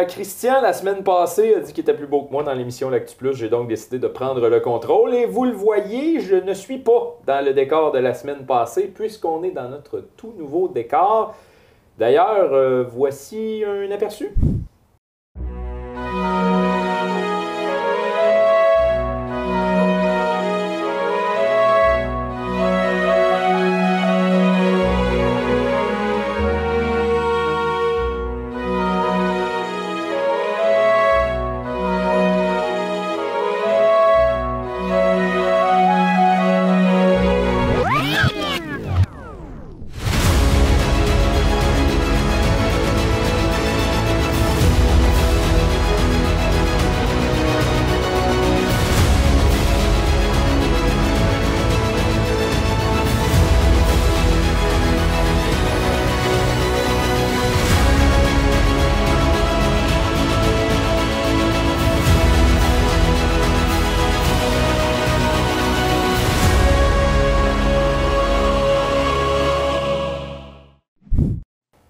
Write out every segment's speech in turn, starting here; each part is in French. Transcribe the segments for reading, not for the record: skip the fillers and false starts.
Christian, la semaine passée, a dit qu'il était plus beau que moi dans l'émission L'Actu Plus. J'ai donc décidé de prendre le contrôle. Et vous le voyez, je ne suis pas dans le décor de la semaine passée, puisqu'on est dans notre tout nouveau décor. D'ailleurs, voici un aperçu.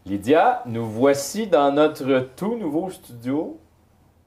Lydia, nous voici dans notre tout nouveau studio.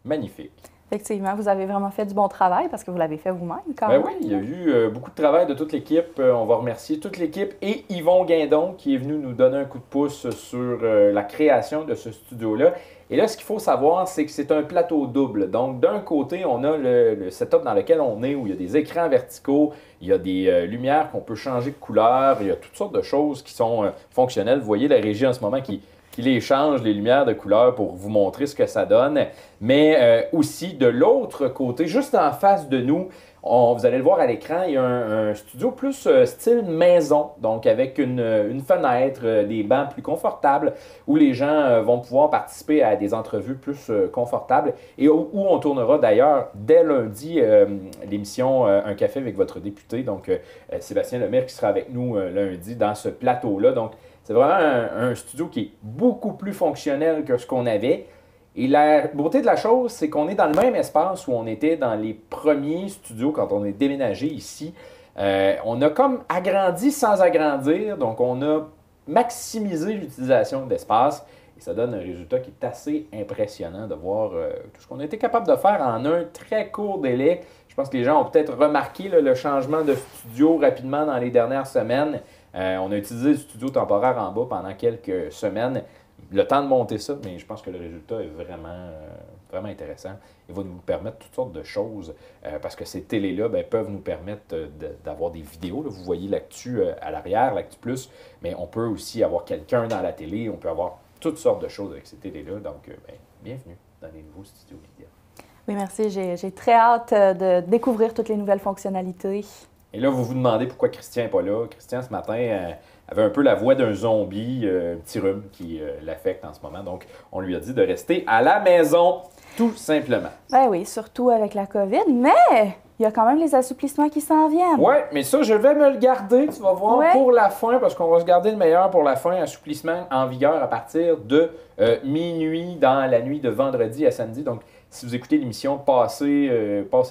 Magnifique. Effectivement, vous avez vraiment fait du bon travail parce que vous l'avez fait vous-même quand même. Oui, il y a eu beaucoup de travail de toute l'équipe. On va remercier toute l'équipe et Yvon Guindon qui est venu nous donner un coup de pouce sur la création de ce studio-là. Et là, ce qu'il faut savoir, c'est que c'est un plateau double. Donc, d'un côté, on a le setup dans lequel on est, où il y a des écrans verticaux, il y a des lumières qu'on peut changer de couleur, il y a toutes sortes de choses qui sont fonctionnelles. Vous voyez la régie en ce moment qui les change, les lumières de couleur, pour vous montrer ce que ça donne. Mais aussi, de l'autre côté, juste en face de nous, vous allez le voir à l'écran, il y a un studio plus style maison, donc avec une fenêtre, des bancs plus confortables, où les gens vont pouvoir participer à des entrevues plus confortables, et où on tournera d'ailleurs dès lundi l'émission Un café avec votre député, donc Sébastien Lemire qui sera avec nous lundi dans ce plateau-là. Donc c'est vraiment un studio qui est beaucoup plus fonctionnel que ce qu'on avait. Et la beauté de la chose, c'est qu'on est dans le même espace où on était dans les premiers studios quand on est déménagé ici. On a comme agrandi sans agrandir, donc on a maximisé l'utilisation d'espace et ça donne un résultat qui est assez impressionnant de voir tout ce qu'on a été capable de faire en un très court délai. Je pense que les gens ont peut-être remarqué le changement de studio rapidement dans les dernières semaines. On a utilisé le studio temporaire en bas pendant quelques semaines. Le temps de monter ça, mais je pense que le résultat est vraiment intéressant. Il va nous permettre toutes sortes de choses parce que ces télés-là peuvent nous permettre d'avoir des vidéos. Là. Vous voyez l'actu à l'arrière, l'actu plus, mais on peut aussi avoir quelqu'un dans la télé. On peut avoir toutes sortes de choses avec ces télés-là. Donc, bienvenue dans les nouveaux studios médias. Oui, merci. J'ai très hâte de découvrir toutes les nouvelles fonctionnalités. Et là, vous vous demandez pourquoi Christian n'est pas là. Christian, ce matin, avait un peu la voix d'un zombie, un petit rhume qui l'affecte en ce moment. Donc, on lui a dit de rester à la maison, tout simplement. Ben oui, surtout avec la COVID, mais il y a quand même les assouplissements qui s'en viennent. Oui, mais ça, je vais me le garder, tu vas voir, pour la fin, parce qu'on va se garder le meilleur pour la fin. Assouplissement en vigueur à partir de minuit dans la nuit de vendredi à samedi. Donc, si vous écoutez l'émission, passez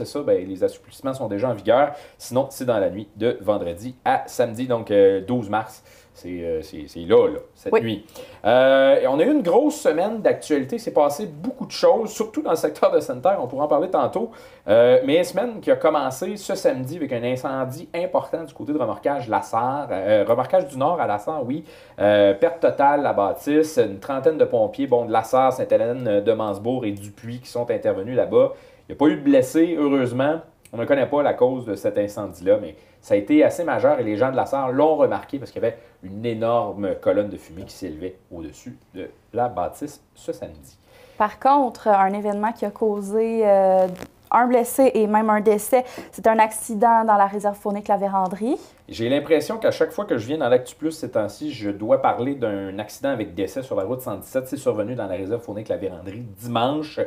ça, les assouplissements sont déjà en vigueur. Sinon, c'est dans la nuit de vendredi à samedi, donc 12 mars. C'est là, cette nuit. Et on a eu une grosse semaine d'actualité. C'est passé beaucoup de choses, surtout dans le secteur de sanitaire. On pourra en parler tantôt. Mais une semaine qui a commencé ce samedi avec un incendie important du côté de Remorquage Lassar. Remorquage du Nord à Lassar, oui. Perte totale, la bâtisse. Une trentaine de pompiers, de Lassar, Sainte-Hélène, de Mansbourg et Dupuis qui sont intervenus là-bas. Il n'y a pas eu de blessés, heureusement. On ne connaît pas la cause de cet incendie-là, mais ça a été assez majeur et les gens de la Sarre l'ont remarqué parce qu'il y avait une énorme colonne de fumée qui s'élevait au-dessus de la bâtisse ce samedi. Par contre, un événement qui a causé un blessé et même un décès, c'est un accident dans la réserve faunique La Vérandrie. J'ai l'impression qu'à chaque fois que je viens dans l'Actu Plus ces temps-ci, je dois parler d'un accident avec décès sur la route 117. C'est survenu dans la réserve faunique La Vérandrie dimanche.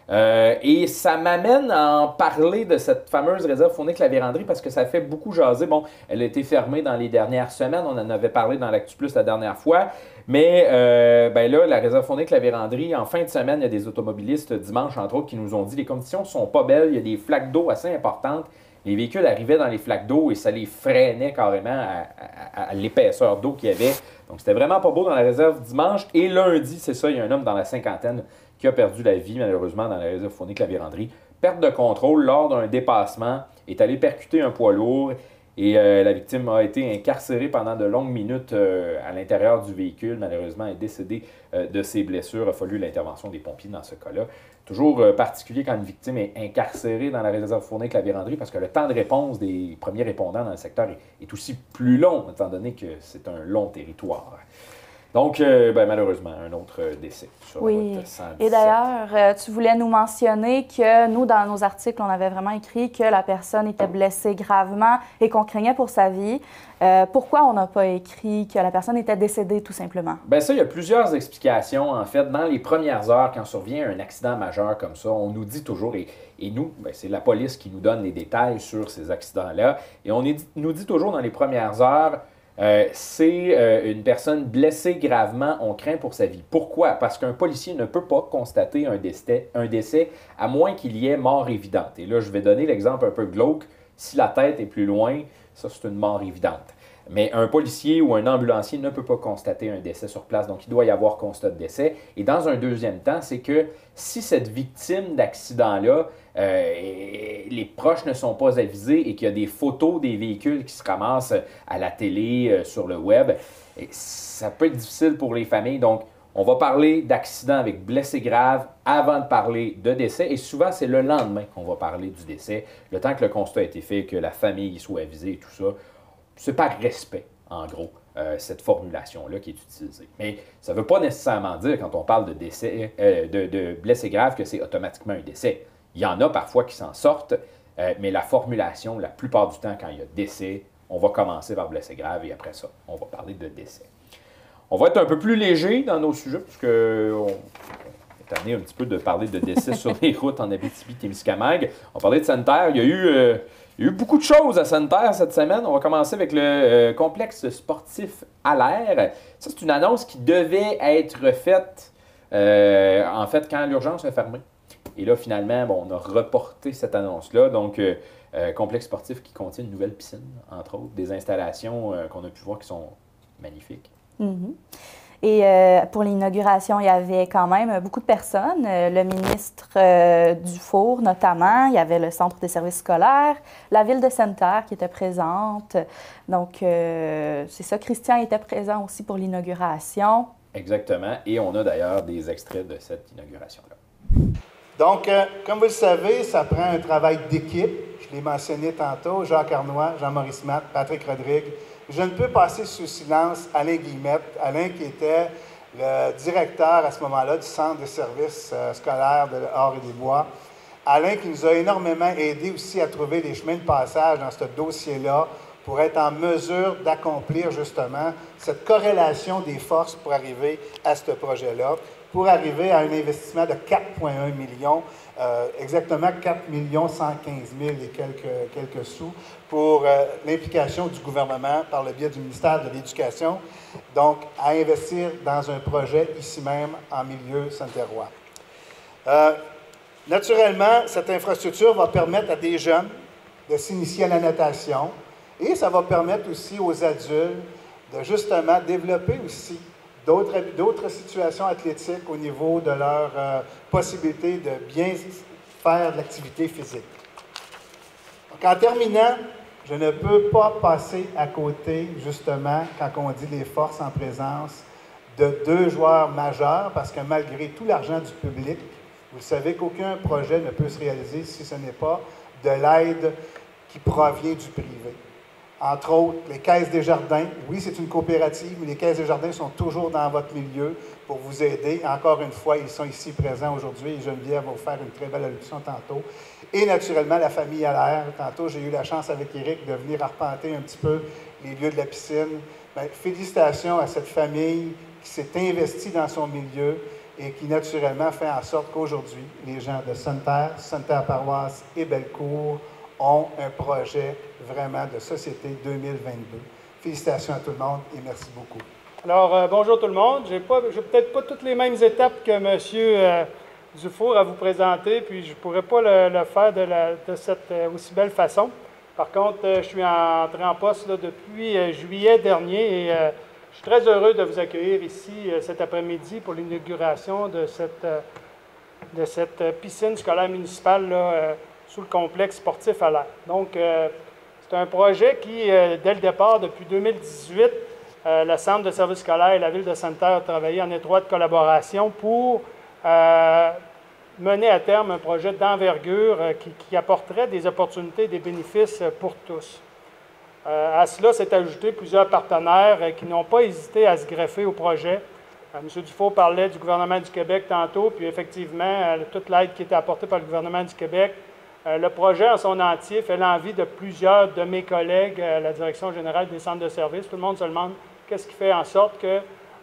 Et ça m'amène à en parler de cette fameuse réserve faunique La Vérandrie parce que ça fait beaucoup jaser. Bon, elle a été fermée dans les dernières semaines. On en avait parlé dans l'Actu Plus la dernière fois. Mais là, la réserve faunique La Vérandrie, en fin de semaine, il y a des automobilistes dimanche, entre autres, qui nous ont dit que les conditions ne sont pas belles. Il y a des flaques d'eau assez importantes. Les véhicules arrivaient dans les flaques d'eau et ça les freinait carrément à l'épaisseur d'eau qu'il y avait. Donc, c'était vraiment pas beau dans la réserve dimanche. Et lundi, c'est ça, il y a un homme dans la cinquantaine qui qui a perdu la vie malheureusement dans la réserve phonique La Vérandrie. Perte de contrôle lors d'un dépassement, est allé percuter un poids lourd et la victime a été incarcérée pendant de longues minutes à l'intérieur du véhicule. Malheureusement, elle est décédée de ses blessures. Il a fallu l'intervention des pompiers dans ce cas-là. Toujours particulier quand une victime est incarcérée dans la réserve phonique La Vérandrie parce que le temps de réponse des premiers répondants dans le secteur est aussi plus long, étant donné que c'est un long territoire. Donc, malheureusement, un autre décès sur la route 117. Et d'ailleurs, tu voulais nous mentionner que nous, dans nos articles, on avait vraiment écrit que la personne était blessée gravement et qu'on craignait pour sa vie. Pourquoi on n'a pas écrit que la personne était décédée, tout simplement? Bien ça, il y a plusieurs explications. En fait, dans les premières heures, quand survient un accident majeur comme ça, on nous dit toujours, et nous, c'est la police qui nous donne les détails sur ces accidents-là, et nous dit toujours dans les premières heures, c'est une personne blessée gravement, on craint pour sa vie. Pourquoi? Parce qu'un policier ne peut pas constater un décès à moins qu'il y ait mort évidente. Et là, je vais donner l'exemple un peu glauque. Si la tête est plus loin, ça, c'est une mort évidente. Mais un policier ou un ambulancier ne peut pas constater un décès sur place, donc il doit y avoir constat de décès. Et dans un deuxième temps, c'est que si cette victime d'accident-là, les proches ne sont pas avisés et qu'il y a des photos des véhicules qui se ramassent à la télé, sur le web, ça peut être difficile pour les familles. Donc, on va parler d'accident avec blessé grave avant de parler de décès. Et souvent, c'est le lendemain qu'on va parler du décès. Le temps que le constat a été fait, que la famille soit avisée et tout ça. C'est par respect, en gros, cette formulation-là qui est utilisée. Mais ça ne veut pas nécessairement dire, quand on parle de décès, de blessé grave, que c'est automatiquement un décès. Il y en a parfois qui s'en sortent, mais la formulation, la plupart du temps, quand il y a décès, on va commencer par blessé grave et après ça, on va parler de décès. On va être un peu plus léger dans nos sujets, puisqu'on est amené un petit peu de parler de décès sur les routes en Abitibi-Témiscamingue. On parlait de sanitaire. Il y a eu beaucoup de choses à sanitaire cette semaine. On va commencer avec le complexe sportif à l'air. Ça, c'est une annonce qui devait être faite, en fait, quand l'urgence a fermé. Et là, finalement, on a reporté cette annonce-là. Donc, complexe sportif qui contient une nouvelle piscine, entre autres, des installations qu'on a pu voir qui sont magnifiques. Mm-hmm. Et pour l'inauguration, il y avait quand même beaucoup de personnes. Le ministre Dufour, notamment. Il y avait le Centre des services scolaires, la ville de Sainte-Terre qui était présente. Donc, c'est ça. Christian était présent aussi pour l'inauguration. Exactement. Et on a d'ailleurs des extraits de cette inauguration-là. Donc, comme vous le savez, ça prend un travail d'équipe. Je l'ai mentionné tantôt. Jacques Arnois, Jean-Maurice Matt, Patrick Rodrigue. Je ne peux passer sous silence Alain Guillemette. Alain qui était le directeur à ce moment-là du Centre de services scolaires de Hors-et-des-Bois. Alain qui nous a énormément aidé aussi à trouver les chemins de passage dans ce dossier-là pour être en mesure d'accomplir justement cette corrélation des forces pour arriver à ce projet-là, pour arriver à un investissement de 4,1 millions, exactement 4 115 000 et quelques sous pour l'implication du gouvernement par le biais du ministère de l'Éducation, donc à investir dans un projet ici même en milieu santerrois. Naturellement, cette infrastructure va permettre à des jeunes de s'initier à la natation et ça va permettre aussi aux adultes de justement développer aussi d'autres situations athlétiques au niveau de leur possibilité de bien faire de l'activité physique. Donc, en terminant, je ne peux pas passer à côté, justement, quand on dit les forces en présence, de deux joueurs majeurs, parce que malgré tout l'argent du public, vous savez qu'aucun projet ne peut se réaliser si ce n'est pas de l'aide qui provient du privé. Entre autres, les Caisses des Jardins. Oui, c'est une coopérative, mais les Caisses des Jardins sont toujours dans votre milieu pour vous aider. Encore une fois, ils sont ici présents aujourd'hui et Geneviève va vous faire une très belle allocution tantôt. Et naturellement, la famille à l'air. Tantôt, j'ai eu la chance avec Éric de venir arpenter un petit peu les lieux de la piscine. Bien, félicitations à cette famille qui s'est investie dans son milieu et qui, naturellement, fait en sorte qu'aujourd'hui, les gens de Sainte-Terre Paroisse et Bellecour ont un projet vraiment de société 2022. Félicitations à tout le monde et merci beaucoup. Alors, bonjour tout le monde. Je n'ai peut-être pas toutes les mêmes étapes que M. Dufour à vous présenter, puis je ne pourrais pas le faire de cette aussi belle façon. Par contre, je suis entré en poste là, depuis juillet dernier et je suis très heureux de vous accueillir ici cet après-midi pour l'inauguration de cette de cette piscine scolaire municipale là, sous le complexe sportif à l'air. Donc, c'est un projet qui, dès le départ, depuis 2018, le Centre de services scolaires et la Ville de Sainte-Terre ont travaillé en étroite collaboration pour mener à terme un projet d'envergure qui apporterait des opportunités et des bénéfices pour tous. À cela s'est ajouté plusieurs partenaires qui n'ont pas hésité à se greffer au projet. M. Dufault parlait du gouvernement du Québec tantôt, puis effectivement, toute l'aide qui était apportée par le gouvernement du Québec. Le projet en son entier fait l'envie de plusieurs de mes collègues à la Direction générale des centres de services. Tout le monde se demande qu'est-ce qui fait en sorte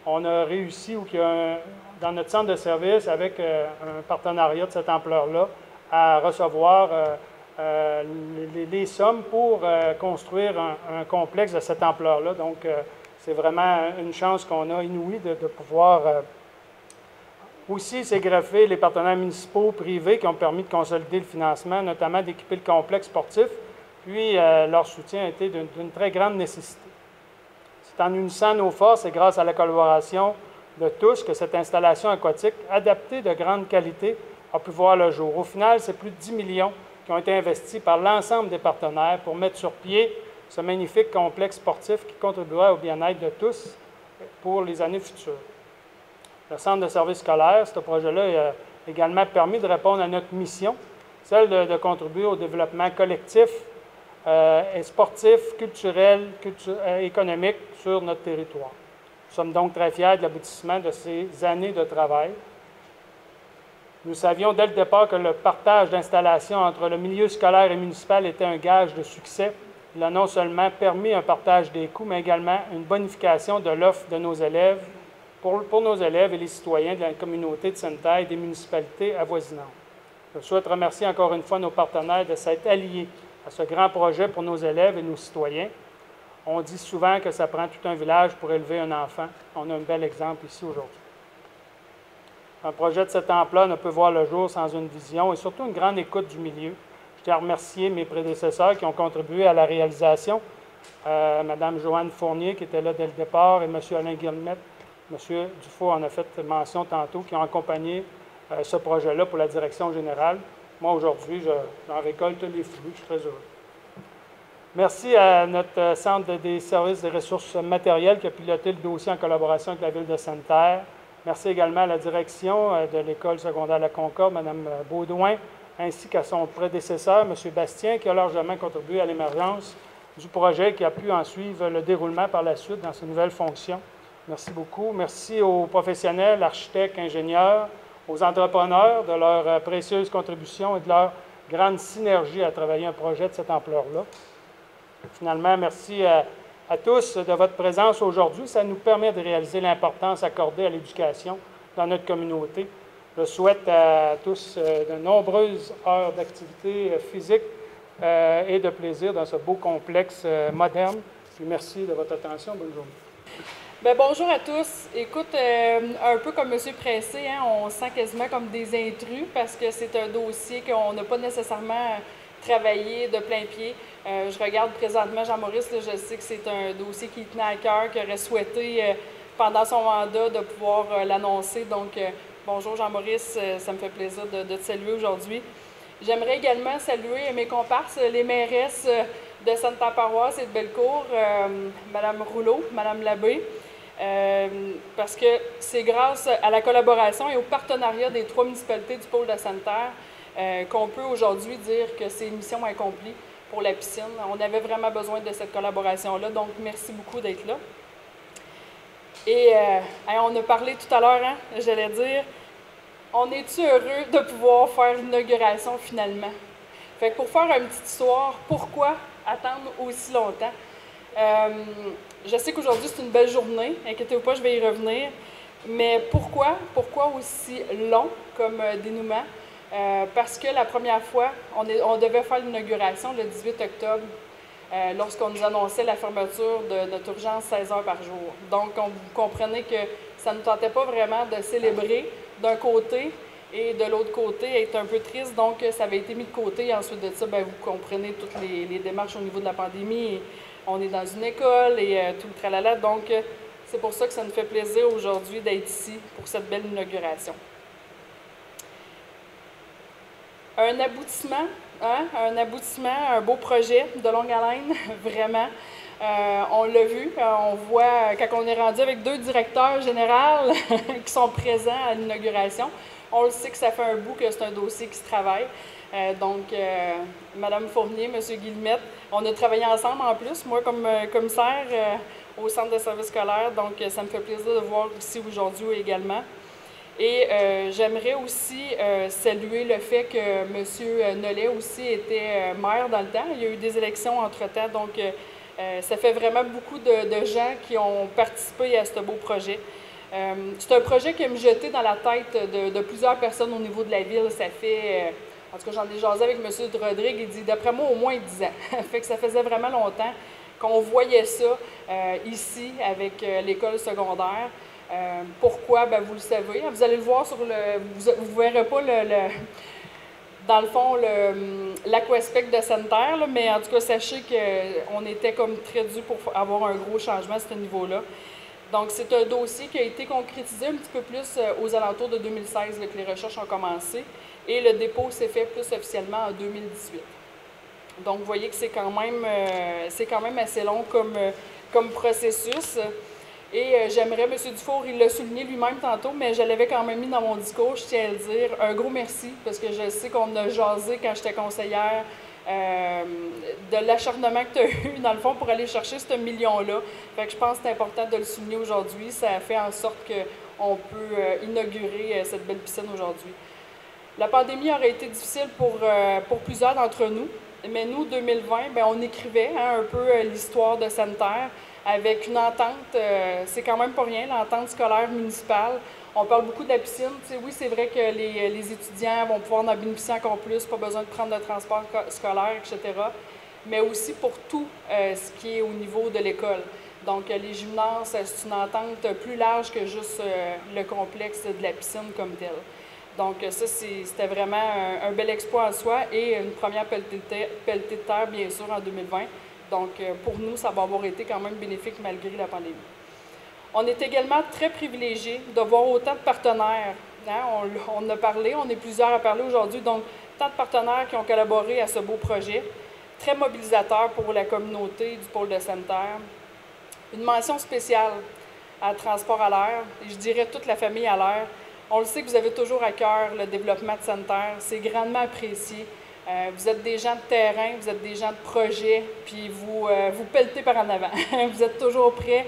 qu'on a réussi ou qu'il y a dans notre centre de services, avec un partenariat de cette ampleur-là, à recevoir les sommes pour construire un complexe de cette ampleur-là. Donc, c'est vraiment une chance qu'on a inouïe de pouvoir aussi s'est greffé les partenaires municipaux, privés qui ont permis de consolider le financement, notamment d'équiper le complexe sportif. Puis, leur soutien a été d'une très grande nécessité. C'est en unissant nos forces et grâce à la collaboration de tous que cette installation aquatique, adaptée de grande qualité, a pu voir le jour. Au final, c'est plus de 10 millions qui ont été investis par l'ensemble des partenaires pour mettre sur pied ce magnifique complexe sportif qui contribuera au bien-être de tous pour les années futures. Le Centre de services scolaires, ce projet-là, a également permis de répondre à notre mission, celle de contribuer au développement collectif et sportif, culturel, économique sur notre territoire. Nous sommes donc très fiers de l'aboutissement de ces années de travail. Nous savions dès le départ que le partage d'installations entre le milieu scolaire et municipal était un gage de succès. Il a non seulement permis un partage des coûts, mais également une bonification de l'offre de nos élèves, pour nos élèves et les citoyens de la communauté de Sainte-Terre et des municipalités avoisinantes. Je souhaite remercier encore une fois nos partenaires de s'être alliés à ce grand projet pour nos élèves et nos citoyens. On dit souvent que ça prend tout un village pour élever un enfant. On a un bel exemple ici aujourd'hui. Un projet de cette ampleur ne peut voir le jour sans une vision et surtout une grande écoute du milieu. Je tiens à remercier mes prédécesseurs qui ont contribué à la réalisation. Mme Joanne Fournier, qui était là dès le départ, et M. Alain Guillemette. M. Dufault en a fait mention tantôt, qui ont accompagné ce projet-là pour la direction générale. Moi, aujourd'hui, j'en récolte les fruits. Je suis très heureux. Merci à notre Centre des services des ressources matérielles qui a piloté le dossier en collaboration avec la Ville de Sainte-Terre. Merci également à la direction de l'École secondaire La Concorde, Mme Baudouin, ainsi qu'à son prédécesseur, M. Bastien, qui a largement contribué à l'émergence du projet qui a pu en suivre le déroulement par la suite dans ses nouvelles fonctions. Merci beaucoup. Merci aux professionnels, architectes, ingénieurs, aux entrepreneurs de leur précieuse contribution et de leur grande synergie à travailler un projet de cette ampleur-là. Finalement, merci à tous de votre présence aujourd'hui. Ça nous permet de réaliser l'importance accordée à l'éducation dans notre communauté. Je souhaite à tous de nombreuses heures d'activité physique et de plaisir dans ce beau complexe moderne. Puis merci de votre attention. Bonne journée. Bien, bonjour à tous. Écoute, un peu comme M. Pressé, hein, on se sent quasiment comme des intrus parce que c'est un dossier qu'on n'a pas nécessairement travaillé de plein pied. Je regarde présentement Jean-Maurice, je sais que c'est un dossier qui tenait à cœur, qu'il aurait souhaité pendant son mandat de pouvoir l'annoncer. Donc, bonjour Jean-Maurice, ça me fait plaisir de te saluer aujourd'hui. J'aimerais également saluer mes comparses, les mairesses de Sainte-Paroisse et de Bellecour, Mme Rouleau, Mme Labbé, parce que c'est grâce à la collaboration et au partenariat des 3 municipalités du pôle de Sainte-Terre qu'on peut aujourd'hui dire que c'est une mission accomplie pour la piscine. On avait vraiment besoin de cette collaboration-là, donc merci beaucoup d'être là. Et on a parlé tout à l'heure, hein, j'allais dire, on est-tu heureux de pouvoir faire l'inauguration finalement? Fait que pour faire une petite histoire, pourquoi attendre aussi longtemps? Je sais qu'aujourd'hui c'est une belle journée, inquiétez-vous pas, je vais y revenir, mais pourquoi aussi long comme dénouement? Parce que la première fois, on devait faire l'inauguration le 18 octobre, lorsqu'on nous annonçait la fermeture de notre urgence 16 heures par jour. Donc, vous comprenez que ça ne nous tentait pas vraiment de célébrer d'un côté et de l'autre côté, être un peu triste. Donc, ça avait été mis de côté. Et ensuite de ça, bien, vous comprenez toutes les démarches au niveau de la pandémie. On est dans une école et tout le tralala. Donc, c'est pour ça que ça nous fait plaisir aujourd'hui d'être ici pour cette belle inauguration. Un aboutissement, hein? Un aboutissement, un beau projet de longue haleine, vraiment. On l'a vu, on voit quand on est rendu avec 2 directeurs généraux qui sont présents à l'inauguration, on le sait que ça fait un bout que c'est un dossier qui se travaille. Mme Fournier, M. Guillemette, on a travaillé ensemble en plus, moi comme commissaire au centre de services scolaires, donc ça me fait plaisir de voir ici aujourd'hui également. Et j'aimerais aussi saluer le fait que M. Nollet aussi était maire dans le temps. Il y a eu des élections entre-temps, donc ça fait vraiment beaucoup de gens qui ont participé à ce beau projet. C'est un projet qui a me jeté dans la tête de plusieurs personnes au niveau de la ville. Ça fait, en tout cas j'en ai jasé avec M. Rodrigue, il dit d'après moi au moins 10 ans. Fait que ça faisait vraiment longtemps qu'on voyait ça ici avec l'école secondaire. Pourquoi? Bien, vous le savez. Vous allez le voir sur le... Vous ne verrez pas dans le fond, l'aquaspect de Sainte-Terre, mais en tout cas, sachez qu'on était comme très dû pour avoir un gros changement à ce niveau-là. Donc, c'est un dossier qui a été concrétisé un petit peu plus aux alentours de 2016, là, que les recherches ont commencé, et le dépôt s'est fait plus officiellement en 2018. Donc, vous voyez que c'est quand même assez long comme processus. Et j'aimerais, M. Dufour, il l'a souligné lui-même tantôt, mais je l'avais quand même mis dans mon discours, je tiens à le dire, un gros merci, parce que je sais qu'on a jasé quand j'étais conseillère de l'acharnement que tu as eu, dans le fond, pour aller chercher ce million-là. Fait que je pense que c'est important de le souligner aujourd'hui. Ça fait en sorte qu'on peut inaugurer cette belle piscine aujourd'hui. La pandémie aurait été difficile pour plusieurs d'entre nous, mais nous, 2020, bien, on écrivait un peu l'histoire de Sainte-Terre, avec une entente, c'est quand même pas rien, l'entente scolaire municipale. On parle beaucoup de la piscine. T'sais, oui, c'est vrai que les étudiants vont pouvoir en bénéficier encore plus, pas besoin de prendre de transport scolaire, etc. Mais aussi pour tout ce qui est au niveau de l'école. Donc, les gymnases, c'est une entente plus large que juste le complexe de la piscine comme tel. Donc, ça, c'était vraiment un bel exploit en soi et une première pelletée de terre, bien sûr, en 2020. Donc, pour nous, ça va avoir été quand même bénéfique malgré la pandémie. On est également très privilégiés de voir autant de partenaires. Hein? On en a parlé, on est plusieurs à parler aujourd'hui. Donc, tant de partenaires qui ont collaboré à ce beau projet. Très mobilisateur pour la communauté du pôle de Sainte-Terre. Une mention spéciale à Transport à l'air, et je dirais toute la famille à l'air. On le sait que vous avez toujours à cœur le développement de Sainte-Terre. C'est grandement apprécié. Vous êtes des gens de terrain, vous êtes des gens de projet, puis vous pelletez par en avant. Vous êtes toujours prêts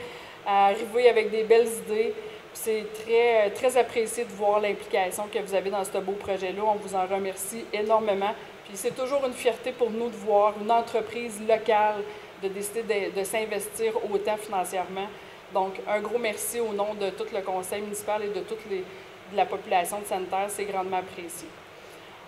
à arriver avec des belles idées. C'est très, très apprécié de voir l'implication que vous avez dans ce beau projet-là. On vous en remercie énormément. Puis c'est toujours une fierté pour nous de voir une entreprise locale de décider de s'investir autant financièrement. Donc, un gros merci au nom de tout le conseil municipal et de toute la population de Sainte-Terre. C'est grandement apprécié.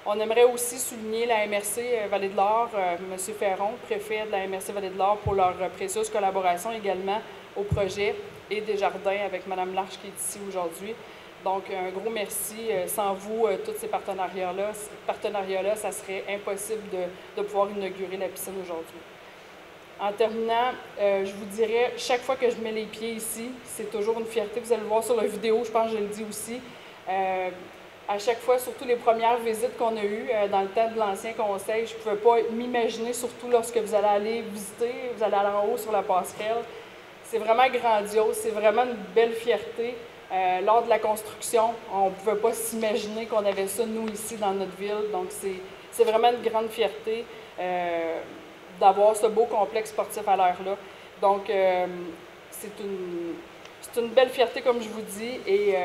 On aimerait aussi souligner la MRC Vallée-de-l'Or, M. Ferron, préfet de la MRC Vallée-de-l'Or, pour leur précieuse collaboration également au projet, et Desjardins avec Mme Larche qui est ici aujourd'hui. Donc, un gros merci. Sans vous, tous ces partenariats-là, ça serait impossible de pouvoir inaugurer la piscine aujourd'hui. En terminant, je vous dirais, chaque fois que je mets les pieds ici, c'est toujours une fierté. Vous allez le voir sur la vidéo, je pense que je le dis aussi. À chaque fois, surtout les premières visites qu'on a eues dans le temps de l'ancien conseil, je ne pouvais pas m'imaginer, surtout lorsque vous allez aller visiter, vous allez aller en haut sur la passerelle. C'est vraiment grandiose, c'est vraiment une belle fierté. Lors de la construction, on ne pouvait pas s'imaginer qu'on avait ça, nous, ici, dans notre ville. Donc, c'est vraiment une grande fierté d'avoir ce beau complexe sportif à l'air-là. Donc, c'est une belle fierté, comme je vous dis, et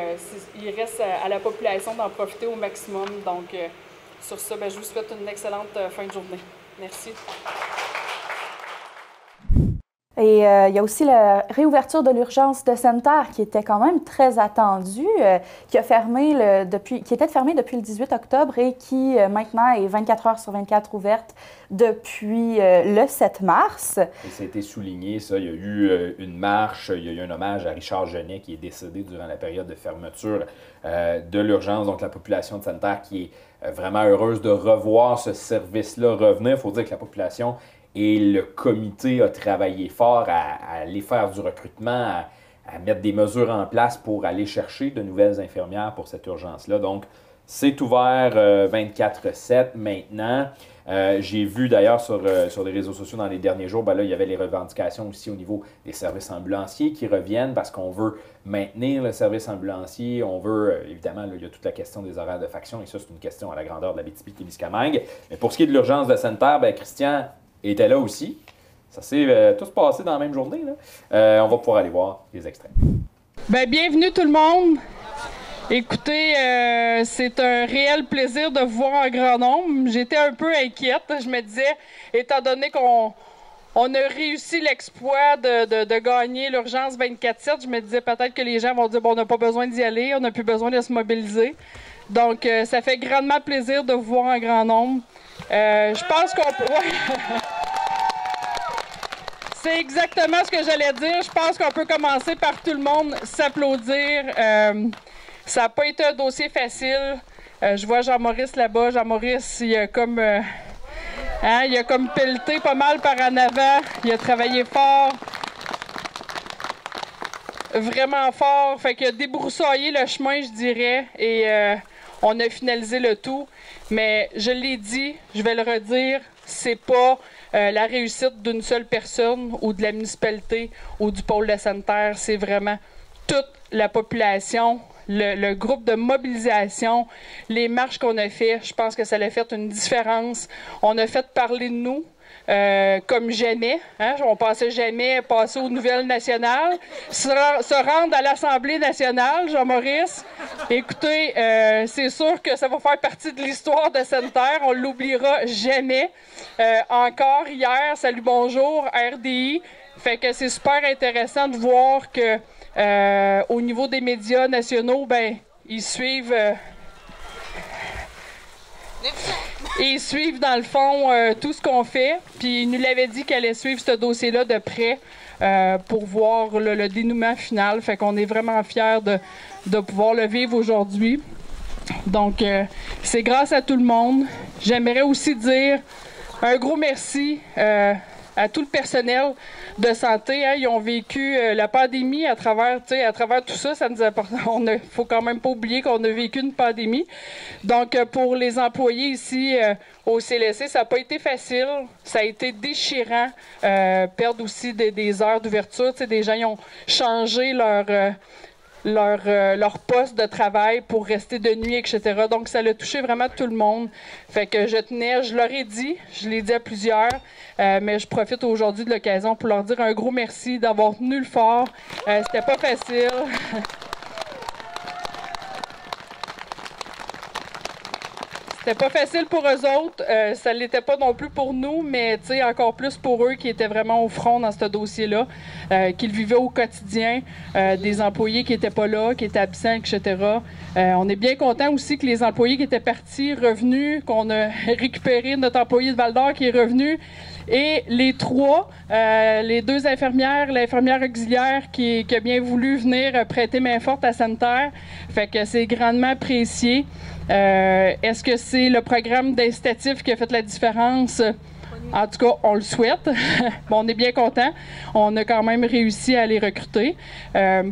il reste à la population d'en profiter au maximum. Donc, sur ça, je vous souhaite une excellente fin de journée. Merci. Et il y a aussi la réouverture de l'urgence de Sainte-Terre qui était quand même très attendue, qui était fermée depuis le 18 octobre et qui maintenant est 24 heures sur 24 ouverte depuis le 7 mars. Et ça a été souligné, ça. Il y a eu une marche, il y a eu un hommage à Richard Genet qui est décédé durant la période de fermeture de l'urgence. Donc la population de Sainte-Terre qui est vraiment heureuse de revoir ce service-là revenir. Il faut dire que la population et le comité a travaillé fort à aller faire du recrutement, à mettre des mesures en place pour aller chercher de nouvelles infirmières pour cette urgence-là. Donc, C'est ouvert 24/7 maintenant. J'ai vu d'ailleurs sur les réseaux sociaux dans les derniers jours, ben là, il y avait les revendications aussi au niveau des services ambulanciers qui reviennent parce qu'on veut maintenir le service ambulancier. On veut, évidemment, là, il y a toute la question des horaires de faction et ça, c'est une question à la grandeur de l'Abitibi-Témiscamingue. Mais pour ce qui est de l'urgence de sanitaire, ben, Christian était là aussi. Ça s'est tous passé dans la même journée. Là. On va pouvoir aller voir les extraits. Bien, bienvenue tout le monde. Écoutez, c'est un réel plaisir de vous voir en grand nombre. J'étais un peu inquiète. Je me disais, étant donné qu'on a réussi l'exploit de gagner l'urgence 24/7, je me disais peut-être que les gens vont dire, bon, on n'a pas besoin d'y aller, on n'a plus besoin de se mobiliser. Donc, ça fait grandement plaisir de vous voir en grand nombre. Je pense qu'on peut... Ouais. C'est exactement ce que j'allais dire. Je pense qu'on peut commencer par tout le monde s'applaudir. Ça n'a pas été un dossier facile. Je vois Jean-Maurice là-bas. Jean-Maurice, il a comme pelleté pas mal par en avant. Il a travaillé fort. Vraiment fort. Fait qu'il a débroussaillé le chemin, je dirais. Et on a finalisé le tout. Mais je l'ai dit, je vais le redire, c'est pas la réussite d'une seule personne ou de la municipalité ou du pôle de sanitaire. C'est vraiment toute la population. Le groupe de mobilisation, les marches qu'on a fait, je pense que ça a fait une différence. On a fait parler de nous comme jamais. Hein? On pensait jamais passer aux nouvelles nationales. Se rendre à l'Assemblée nationale, Jean-Maurice. Écoutez, c'est sûr que ça va faire partie de l'histoire de Santerre. On ne l'oubliera jamais. Encore hier, salut, bonjour, RDI. Fait que c'est super intéressant de voir que au niveau des médias nationaux, ben, ils suivent dans le fond tout ce qu'on fait. Puis ils nous l'avaient dit qu'elle allait suivre ce dossier-là de près pour voir le dénouement final. Fait qu'on est vraiment fiers de pouvoir le vivre aujourd'hui. Donc, c'est grâce à tout le monde. J'aimerais aussi dire un gros merci à tout le personnel de santé. Hein, ils ont vécu la pandémie à travers tout ça. Ça nous apporte. Faut quand même pas oublier qu'on a vécu une pandémie. Donc, pour les employés ici au CLSC, ça n'a pas été facile. Ça a été déchirant. Perdre aussi des heures d'ouverture. Des gens ils ont changé leur poste de travail pour rester de nuit, etc. Donc, ça l'a touché vraiment tout le monde. Fait que je leur ai dit, je l'ai dit à plusieurs, mais je profite aujourd'hui de l'occasion pour leur dire un gros merci d'avoir tenu le fort. C'était pas facile. C'était pas facile pour eux autres, ça l'était pas non plus pour nous, mais encore plus pour eux qui étaient vraiment au front dans ce dossier-là, qu'ils vivaient au quotidien, des employés qui étaient pas là, qui étaient absents, etc. On est bien content aussi que les employés qui étaient partis, revenus, qu'on a récupéré notre employé de Val-d'Or qui est revenu, et les trois, les deux infirmières, l'infirmière auxiliaire qui a bien voulu venir prêter main forte à Santerre, fait que c'est grandement apprécié. Est-ce que c'est le programme d'incitatif qui a fait la différence? En tout cas, on le souhaite. Bon, on est bien content. On a quand même réussi à les recruter.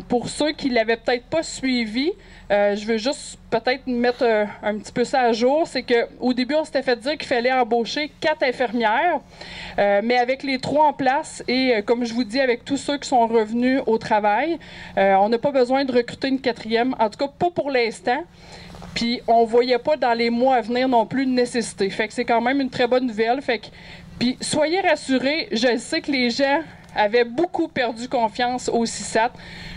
Pour ceux qui ne l'avaient peut-être pas suivi, je veux juste peut-être mettre un petit peu ça à jour. C'est qu'au début, on s'était fait dire qu'il fallait embaucher 4 infirmières, mais avec les 3 en place et, comme je vous dis, avec tous ceux qui sont revenus au travail, on n'a pas besoin de recruter une 4e, en tout cas pas pour l'instant. Puis on voyait pas dans les mois à venir non plus de nécessité. Fait que c'est quand même une très bonne nouvelle. Fait que, puis soyez rassurés, je sais que les gens avaient beaucoup perdu confiance au CISAT.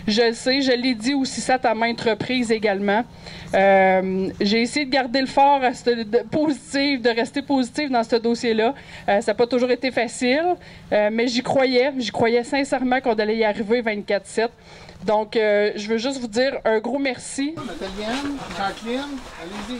Je le sais, je l'ai dit au CISAT à maintes reprises également. J'ai essayé de garder le fort, de rester positif dans ce dossier-là. Ça n'a pas toujours été facile, mais j'y croyais sincèrement qu'on allait y arriver 24/7. Donc, je veux juste vous dire un gros merci. Nathalie-Anne, Jacqueline, allez-y.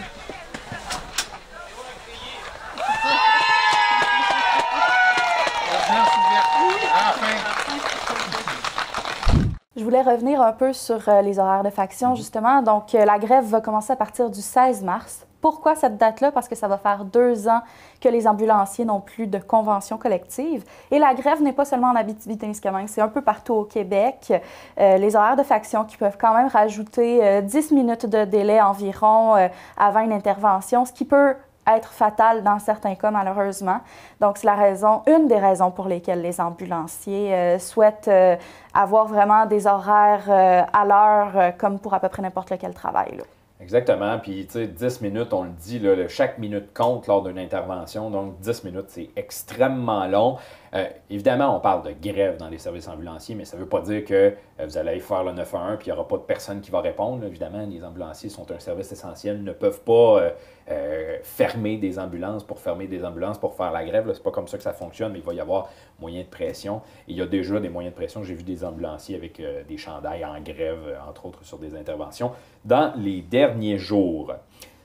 Je voulais revenir un peu sur les horaires de faction, justement. Donc, la grève va commencer à partir du 16 mars Pourquoi cette date-là? Parce que ça va faire 2 ans que les ambulanciers n'ont plus de convention collective. Et la grève n'est pas seulement en Abitibi-Témiscamingue, c'est un peu partout au Québec. Les horaires de faction qui peuvent quand même rajouter 10 minutes de délai environ avant une intervention, ce qui peut être fatal dans certains cas, malheureusement. Donc, c'est une des raisons pour lesquelles les ambulanciers souhaitent avoir vraiment des horaires à l'heure, comme pour à peu près n'importe lequel travail, là. Exactement. Puis, tu sais, 10 minutes, on le dit, là, chaque minute compte lors d'une intervention. Donc, 10 minutes, c'est extrêmement long. Évidemment, on parle de grève dans les services ambulanciers, mais ça ne veut pas dire que vous allez faire le 911 puis il n'y aura pas de personne qui va répondre. Là. Évidemment, les ambulanciers sont un service essentiel, ne peuvent pas fermer des ambulances pour fermer des ambulances pour faire la grève. Ce n'est pas comme ça que ça fonctionne, mais il va y avoir moyen de pression. Et il y a déjà des moyens de pression. J'ai vu des ambulanciers avec des chandails en grève, entre autres sur des interventions, dans les derniers jours.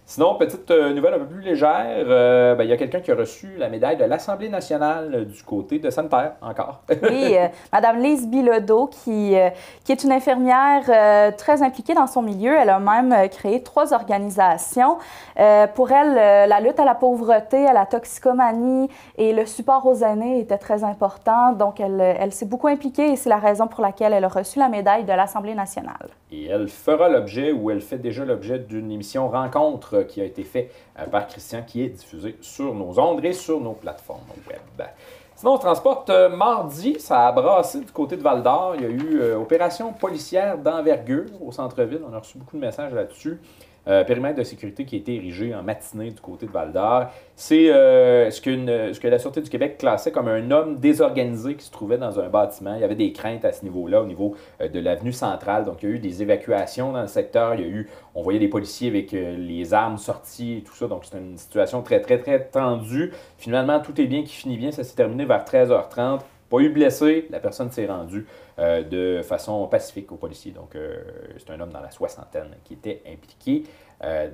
Sinon, petite nouvelle un peu plus légère, il y a quelqu'un qui a reçu la médaille de l'Assemblée nationale du côté de Sainte-Terre, encore. Oui, Mme Lise Bilodeau, qui est une infirmière très impliquée dans son milieu. Elle a même créé 3 organisations. Pour elle, la lutte à la pauvreté, à la toxicomanie et le support aux aînés était très important. Donc, elle s'est beaucoup impliquée et c'est la raison pour laquelle elle a reçu la médaille de l'Assemblée nationale. Et elle fera l'objet, ou elle fait déjà l'objet d'une émission rencontre qui a été faite par Christian, qui est diffusée sur nos ondes et sur nos plateformes web. Sinon, on transporte mardi, ça a brassé du côté de Val-d'Or. Il y a eu opération policière d'envergure au centre-ville. On a reçu beaucoup de messages là-dessus. Périmètre de sécurité qui a été érigé en matinée du côté de Val-d'Or. C'est ce que la Sûreté du Québec classait comme un homme désorganisé qui se trouvait dans un bâtiment. Il y avait des craintes à ce niveau-là, au niveau de l'avenue centrale. Donc, il y a eu des évacuations dans le secteur. On voyait des policiers avec les armes sorties et tout ça. Donc, c'est une situation très, très, très tendue. Finalement, tout est bien qui finit bien. Ça s'est terminé vers 13h30. Pas eu blessé. La personne s'est rendue de façon pacifique aux policiers. Donc, c'est un homme dans la soixantaine qui était impliqué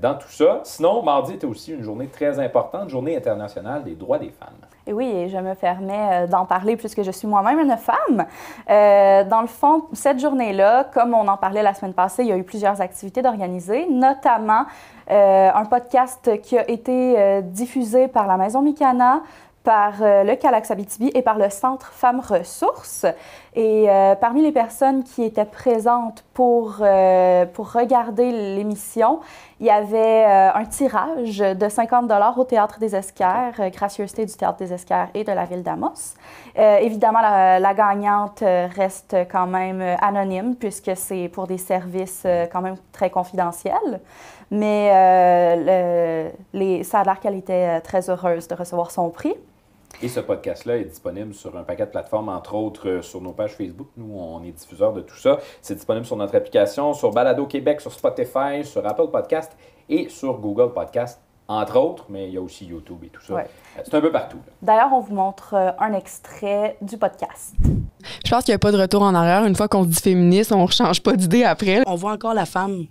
dans tout ça. Sinon, mardi était aussi une journée très importante, journée internationale des droits des femmes. Et oui, et je me permets d'en parler puisque je suis moi-même une femme. Dans le fond, cette journée-là, comme on en parlait la semaine passée, il y a eu plusieurs activités d'organiser, notamment un podcast qui a été diffusé par la Maison Mikana, par le Calax Abitibi et par le Centre Femmes Ressources. Et parmi les personnes qui étaient présentes pour regarder l'émission, il y avait un tirage de 50 $ au Théâtre des Esquerres, gracieuseté du Théâtre des Esquerres et de la ville d'Amos. Évidemment, la gagnante reste quand même anonyme puisque c'est pour des services quand même très confidentiels. Mais ça a l'air qu'elle était très heureuse de recevoir son prix. Et ce podcast-là est disponible sur un paquet de plateformes, entre autres sur nos pages Facebook. Nous, on est diffuseurs de tout ça. C'est disponible sur notre application, sur Balado Québec, sur Spotify, sur Apple Podcast et sur Google Podcast, entre autres. Mais il y a aussi YouTube et tout ça. Ouais. C'est un peu partout. D'ailleurs, on vous montre un extrait du podcast. Je pense qu'il n'y a pas de retour en arrière. Une fois qu'on se dit féministe, on ne change pas d'idée après. On voit encore la femme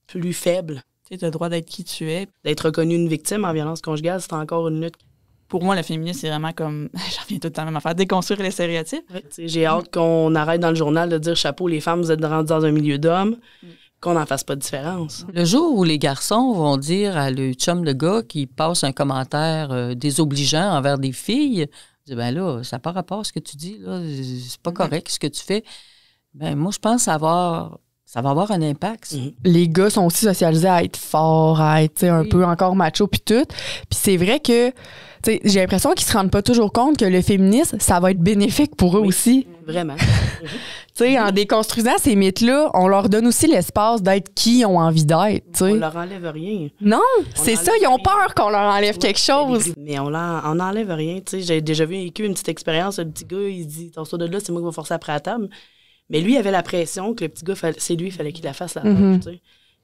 plus faible. Tu as le droit d'être qui tu es. D'être reconnue une victime en violence conjugale, c'est encore une lutte. Pour moi, le féminisme, c'est vraiment comme, j'en reviens tout le temps à la même affaire, déconstruire les stéréotypes. Ouais, j'ai hâte qu'on arrête dans le journal de dire « Chapeau, les femmes, vous êtes rendues dans un milieu d'hommes », qu'on n'en fasse pas de différence. Le jour où les garçons vont dire à le chum de gars qui passe un commentaire désobligeant envers des filles, ben là, ça n'a pas rapport à ce que tu dis, là, c'est pas correct ce que tu fais. Ben moi, je pense que ça va avoir un impact. Les gars sont aussi socialisés à être forts, à être un peu encore macho puis tout. Puis c'est vrai que j'ai l'impression qu'ils se rendent pas toujours compte que le féminisme, ça va être bénéfique pour eux aussi. Vraiment. En déconstruisant ces mythes-là, on leur donne aussi l'espace d'être qui ils ont envie d'être. On leur enlève rien. Non, c'est ça, ils ont peur qu'on leur enlève quelque chose. Mais on n'enlève rien. J'ai déjà vécu une petite expérience, le petit gars, il dit « Ton saut de là, c'est moi qui vais forcer après la table ». Mais lui, il avait la pression que le petit gars, c'est lui, il fallait qu'il la fasse la table.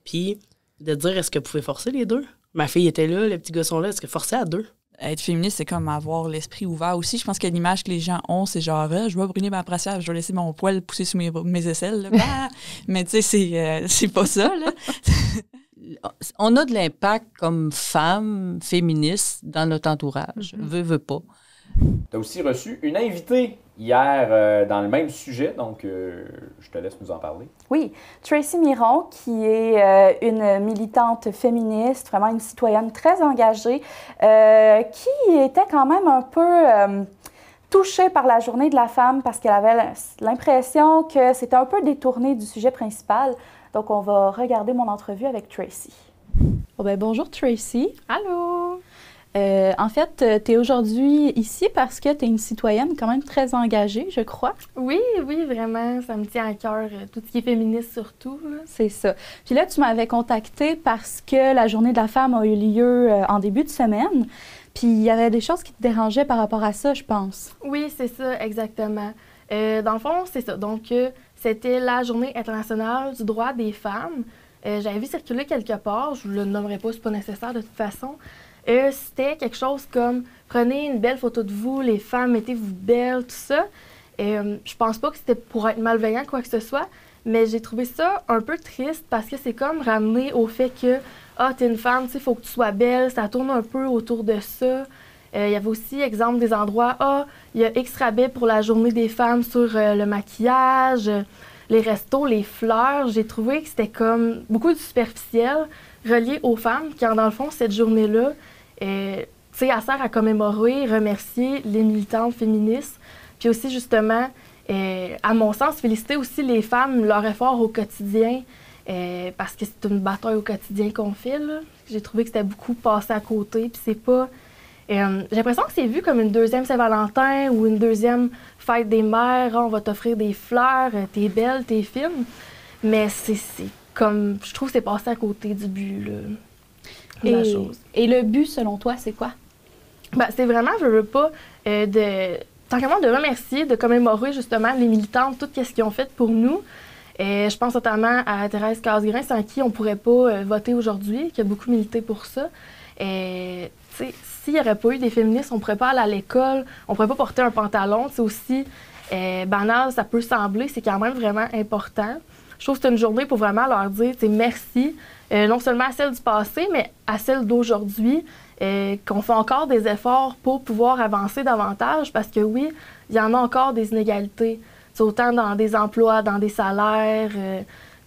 Puis de dire, est-ce que vous pouvez forcer les deux? Ma fille était là, les petits gars sont là, est-ce que forcer à deux? Être féministe, c'est comme avoir l'esprit ouvert aussi. Je pense que l'image que les gens ont, c'est genre, je vais brûler ma brassière, je vais laisser mon poil pousser sous mes aisselles. Mais tu sais, c'est pas ça, là. On a de l'impact comme femme féministe dans notre entourage. Veut pas. Tu as aussi reçu une invitée hier dans le même sujet, donc je te laisse nous en parler. Oui, Tracy Miron, qui est une militante féministe, vraiment une citoyenne très engagée, qui était quand même un peu touchée par la Journée de la femme parce qu'elle avait l'impression que c'était un peu détourné du sujet principal. Donc, on va regarder mon entrevue avec Tracy. Oh ben, bonjour Tracy. Allô! En fait, tu es aujourd'hui ici parce que tu es une citoyenne quand même très engagée, je crois. Oui, vraiment, ça me tient à cœur, tout ce qui est féministe surtout. C'est ça. Puis là, tu m'avais contactée parce que la Journée de la femme a eu lieu en début de semaine. Puis il y avait des choses qui te dérangeaient par rapport à ça, je pense. Oui, c'est ça, exactement. Dans le fond, c'est ça. Donc, c'était la Journée internationale du droit des femmes. J'avais vu circuler quelque part, je ne le nommerai pas, c'est pas nécessaire de toute façon. C'était quelque chose comme « Prenez une belle photo de vous, les femmes, mettez-vous belles », tout ça. Je pense pas que c'était pour être malveillant, quoi que ce soit, mais j'ai trouvé ça un peu triste parce que c'est comme ramener au fait que « Ah, t'es une femme, tu sais, il faut que tu sois belle », ça tourne un peu autour de ça. Il y avait aussi, exemple, des endroits « Ah, il y a X rabais pour la journée des femmes sur le maquillage », les restos, les fleurs. J'ai trouvé que c'était comme beaucoup de superficiel relié aux femmes, car dans le fond, cette journée-là, elle sert à commémorer, remercier les militantes féministes, puis aussi, justement, à mon sens, féliciter aussi les femmes, leur effort au quotidien, parce que c'est une bataille au quotidien qu'on fait, là. J'ai trouvé que c'était beaucoup passé à côté, puis c'est pas... j'ai l'impression que c'est vu comme une deuxième Saint-Valentin ou une deuxième fête des mères. On va t'offrir des fleurs, t'es belle, t'es fine. Mais c'est comme... Je trouve que c'est passé à côté du but, là, de la chose. Et le but, selon toi, c'est quoi? Ben, c'est vraiment, je veux pas, tant qu'à moi, de remercier, de commémorer justement les militantes, tout ce qu'ils ont fait pour nous. Je pense notamment à Thérèse Casgrain, sans qui on pourrait pas voter aujourd'hui, qui a beaucoup milité pour ça. S'il n'y aurait pas eu des féministes, on ne pourrait pas aller à l'école, on ne pourrait pas porter un pantalon. C'est aussi banal, ça peut sembler, c'est quand même vraiment important. Je trouve que c'est une journée pour vraiment leur dire merci, non seulement à celle du passé, mais à celle d'aujourd'hui, qu'on fait encore des efforts pour pouvoir avancer davantage, parce que oui, il y en a encore des inégalités. C'est autant dans des emplois, dans des salaires,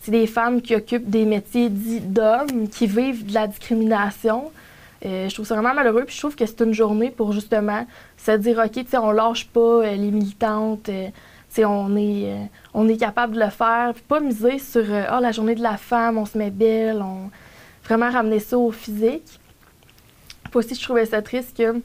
c'est des femmes qui occupent des métiers dits d'hommes, qui vivent de la discrimination. Je trouve ça vraiment malheureux, puis je trouve que c'est une journée pour justement se dire, OK, on lâche pas les militantes, on est capable de le faire, puis pas miser sur la journée de la femme, on se met belle, vraiment ramener ça au physique. Puis aussi, je trouvais ça triste que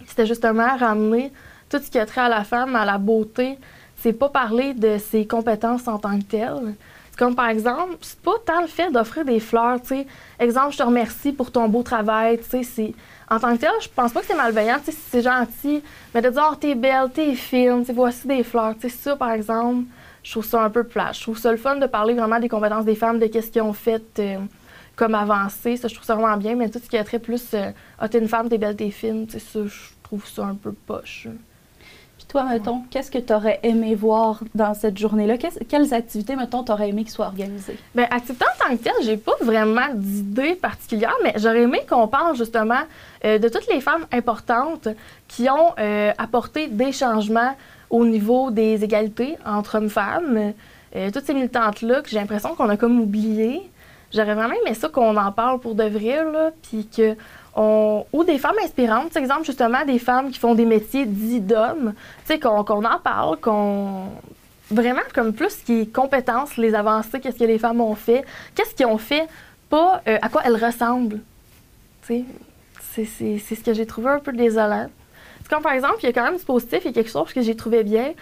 c'était justement ramener tout ce qui a trait à la femme, à la beauté, c'est pas parler de ses compétences en tant que telles. Comme par exemple, c'est pas tant le fait d'offrir des fleurs, tu sais. Exemple, je te remercie pour ton beau travail, tu sais. En tant que tel, je pense pas que c'est malveillant, tu sais, c'est gentil. Mais de dire, t'es belle, t'es fine, voici des fleurs, tu sais, ça, par exemple, je trouve ça un peu plat. Je trouve ça le fun de parler vraiment des compétences des femmes, de qu'est-ce qu'ils ont fait comme avancée. Ça, je trouve ça vraiment bien. Mais tout ce qui est très plus, t'es une femme, t'es belle, t'es fine, tu sais, ça, je trouve ça un peu poche. Toi, mettons, qu'est-ce que tu aurais aimé voir dans cette journée-là? Quelles activités, mettons, tu aurais aimé qu'elles soient organisées? Bien, activités en tant que telle, j'ai pas vraiment d'idée particulière, mais j'aurais aimé qu'on parle justement de toutes les femmes importantes qui ont apporté des changements au niveau des égalités entre hommes-femmes. Toutes ces militantes-là que j'ai l'impression qu'on a comme oubliées. J'aurais vraiment aimé ça qu'on en parle pour de vrai, là, puis que... ou des femmes inspirantes, par exemple, justement, des femmes qui font des métiers dits d'hommes, tu sais, qu'on en parle, vraiment, comme plus qui est compétences, les avancées, qu'est-ce que les femmes ont fait, qu'est-ce qu'ils ont fait, pas à quoi elles ressemblent. Tu sais, c'est ce que j'ai trouvé un peu désolant. C'est comme, par exemple, il y a quand même du positif, il y a quelque chose que j'ai trouvé bien,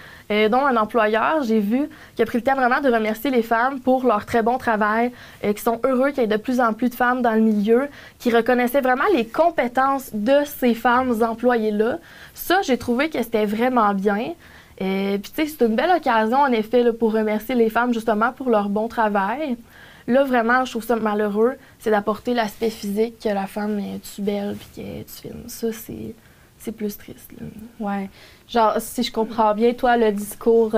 dont un employeur, j'ai vu, qui a pris le temps vraiment de remercier les femmes pour leur très bon travail, qui sont heureux qu'il y ait de plus en plus de femmes dans le milieu, qui reconnaissaient vraiment les compétences de ces femmes employées-là. Ça, j'ai trouvé que c'était vraiment bien. Puis, tu sais, c'est une belle occasion, en effet, là, pour remercier les femmes, justement, pour leur bon travail. Là, vraiment, je trouve ça malheureux, c'est d'apporter l'aspect physique, que la femme est-tu belle, puis qu'elle est-tu fine. Ça, c'est plus triste. Là. Ouais. Genre, si je comprends bien, toi, le discours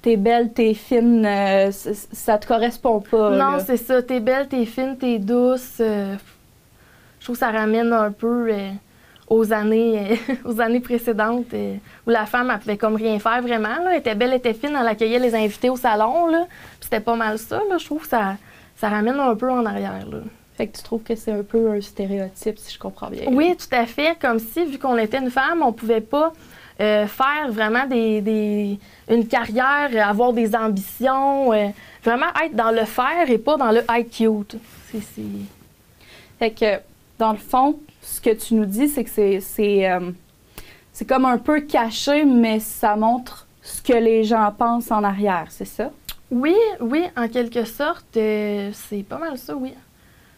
t'es belle, t'es fine, ça te correspond pas. Non, là. c'est ça. T'es belle, t'es fine, t'es douce. Je trouve que ça ramène un peu aux années, aux années précédentes où la femme, elle pouvait comme rien faire vraiment. Là. Elle était belle, elle était fine, elle accueillait les invités au salon. Là. Puis c'était pas mal ça. Là. Je trouve que ça ramène un peu en arrière. Là. Fait que tu trouves que c'est un peu un stéréotype, si je comprends bien. Oui, tout à fait. Comme si, vu qu'on était une femme, on pouvait pas faire vraiment une carrière, avoir des ambitions, vraiment être dans le faire et pas dans le être cute. Fait que, dans le fond, ce que tu nous dis, c'est que c'est comme un peu caché, mais ça montre ce que les gens pensent en arrière, c'est ça? Oui, en quelque sorte, c'est pas mal ça, oui.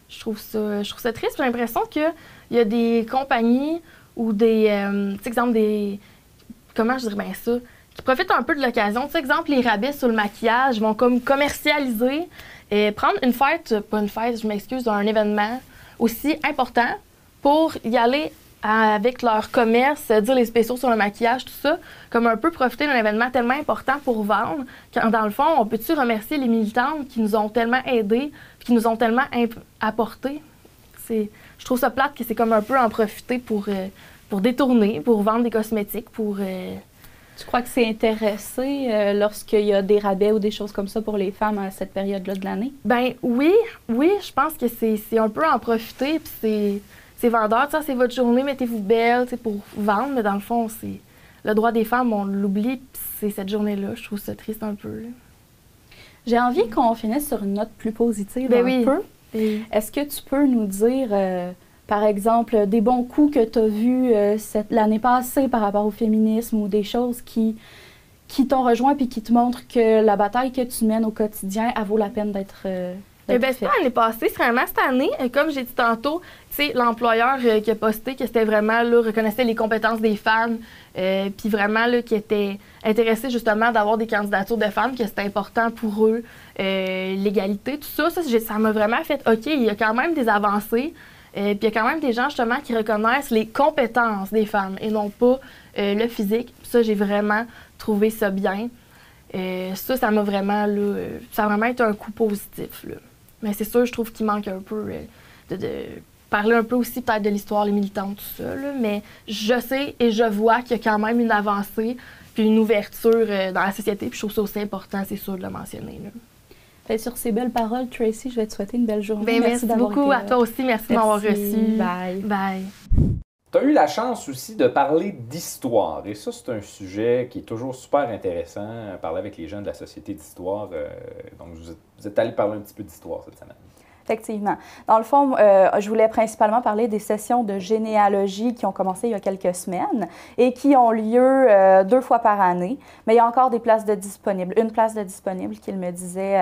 Je trouve ça triste. J'ai l'impression qu'il y a des compagnies ou exemple, comment je dirais bien ça, qui profitent un peu de l'occasion. Tu sais, exemple, les rabais sur le maquillage vont comme commercialiser et prendre une fête, pas une fête, je m'excuse, un événement aussi important pour y aller avec leur commerce, dire les spéciaux sur le maquillage, tout ça, comme un peu profiter d'un événement tellement important pour vendre, quand dans le fond, on peut-tu remercier les militantes qui nous ont tellement aidés, qui nous ont tellement apporté. Je trouve ça plate que c'est comme un peu en profiter pour détourner, pour vendre des cosmétiques, pour... Tu crois que c'est intéressé lorsqu'il y a des rabais ou des choses comme ça pour les femmes à cette période-là de l'année? Ben oui, je pense que c'est un peu en profiter, puis c'est vendeur, c'est votre journée, mettez-vous belle, pour vendre, mais dans le fond, c'est le droit des femmes, on l'oublie, puis c'est cette journée-là. Je trouve ça triste un peu. Là. J'ai envie qu'on finisse sur une note plus positive peu. Oui. Est-ce que tu peux nous dire, par exemple, des bons coups que tu as vus l'année passée par rapport au féminisme ou des choses qui t'ont rejoint puis qui te montrent que la bataille que tu mènes au quotidien, elle vaut la peine d'être c'est pas l'année passée, c'est vraiment cette année. Comme j'ai dit tantôt, l'employeur qui a posté que c'était vraiment, là, reconnaissait les compétences des femmes, puis vraiment, là, qui était intéressé justement d'avoir des candidatures de femmes, que c'était important pour eux, l'égalité, tout ça. Ça m'a vraiment fait, OK, il y a quand même des avancées, puis il y a quand même des gens, justement, qui reconnaissent les compétences des femmes et non pas le physique. Ça, j'ai vraiment trouvé ça bien. Ça m'a vraiment, là, ça a vraiment été un coup positif, là. Mais c'est sûr, je trouve qu'il manque un peu de parler un peu aussi peut-être de l'histoire, les militantes, tout ça. Là. Mais je sais et je vois qu'il y a quand même une avancée puis une ouverture dans la société. Puis je trouve ça aussi important, c'est sûr, de le mentionner. Là. Sur ces belles paroles, Tracy, je vais te souhaiter une belle journée. Merci beaucoup à toi aussi. Merci de m'avoir reçu. Bye. Tu as eu la chance aussi de parler d'histoire. Et ça, c'est un sujet qui est toujours super intéressant, parler avec les gens de la Société d'histoire. Donc, vous êtes allé parler un petit peu d'histoire cette semaine. Effectivement. Dans le fond, je voulais principalement parler des sessions de généalogie qui ont commencé il y a quelques semaines et qui ont lieu 2 fois par année. Mais il y a encore des places de disponibles. Une place de disponible qu'il me disait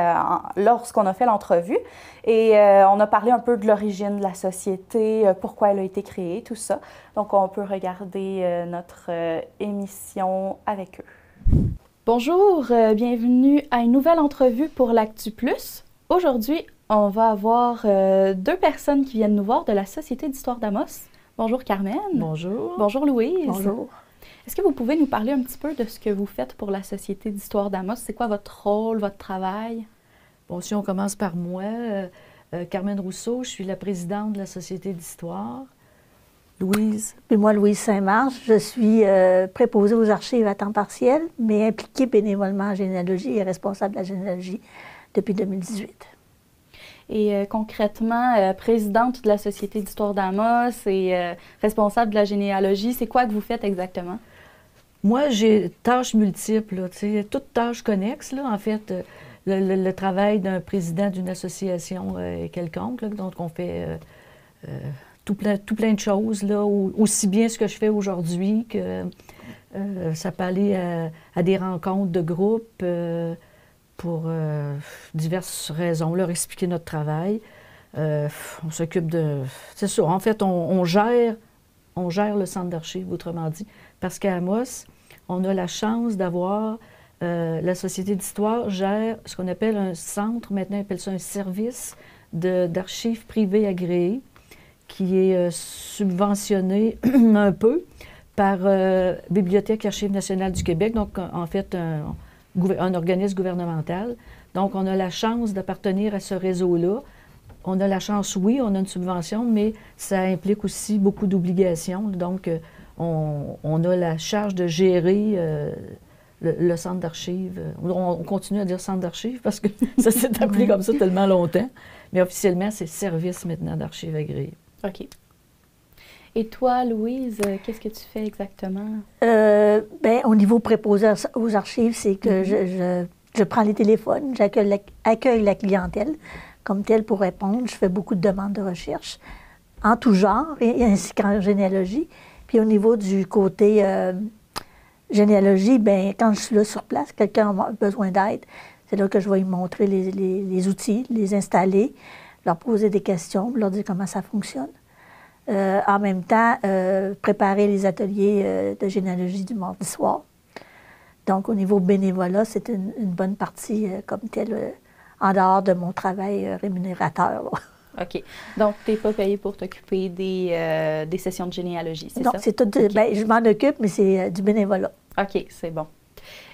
lorsqu'on a fait l'entrevue. Et on a parlé un peu de l'origine de la société, pourquoi elle a été créée, tout ça. Donc, on peut regarder notre émission avec eux. Bonjour, bienvenue à une nouvelle entrevue pour l'Actu Plus. Aujourd'hui, on va avoir 2 personnes qui viennent nous voir de la Société d'histoire d'Amos. Bonjour Carmen. Bonjour. Bonjour Louise. Bonjour. Est-ce que vous pouvez nous parler un petit peu de ce que vous faites pour la Société d'histoire d'Amos? C'est quoi votre rôle, votre travail? Bon, si on commence par moi, Carmen Rousseau, je suis la présidente de la Société d'histoire. Louise. Puis moi, Louise Saint-Marche, je suis préposée aux archives à temps partiel, mais impliquée bénévolement en généalogie et responsable de la généalogie depuis 2018. Et concrètement, présidente de la Société d'histoire d'Amos et responsable de la généalogie, c'est quoi que vous faites exactement? Moi, j'ai tâches multiples, là, toutes tâches connexes. Là, en fait, le travail d'un président d'une association quelconque, là, donc on fait tout plein de choses, là, aussi bien ce que je fais aujourd'hui que ça peut aller à des rencontres de groupe pour diverses raisons, leur expliquer notre travail. On s'occupe de... C'est ça, en fait, on gère le centre d'archives, autrement dit, parce qu'à Amos, on a la chance d'avoir... la Société d'histoire gère ce qu'on appelle un centre, maintenant on appelle ça un service d'archives privées agréées, qui est subventionné un peu par Bibliothèque Archives nationales du Québec, donc en fait un organisme gouvernemental. Donc on a la chance d'appartenir à ce réseau-là on a la chance, oui, on a une subvention, mais ça implique aussi beaucoup d'obligations. Donc, on a la charge de gérer le centre d'archives. On continue à dire centre d'archives parce que ça s'est appelé comme ça tellement longtemps. Mais officiellement, c'est service maintenant d'archives agréées. OK. Et toi, Louise, qu'est-ce que tu fais exactement? Bien, au niveau préposé aux archives, c'est que je prends les téléphones, j'accueille la clientèle comme telle pour répondre. Je fais beaucoup de demandes de recherche en tout genre, et ainsi qu'en généalogie. Puis au niveau du côté généalogie, bien, quand je suis là sur place, quelqu'un a besoin d'aide, c'est là que je vais lui montrer les outils, les installer, leur poser des questions, leur dire comment ça fonctionne. En même temps, préparer les ateliers de généalogie du mardi soir. Donc, au niveau bénévolat, c'est une bonne partie comme telle, en dehors de mon travail rémunérateur. OK. Donc, tu n'es pas payé pour t'occuper des sessions de généalogie, c'est ça? Non, c'est tout. Okay. Bien, je m'en occupe, mais c'est du bénévolat. OK, c'est bon.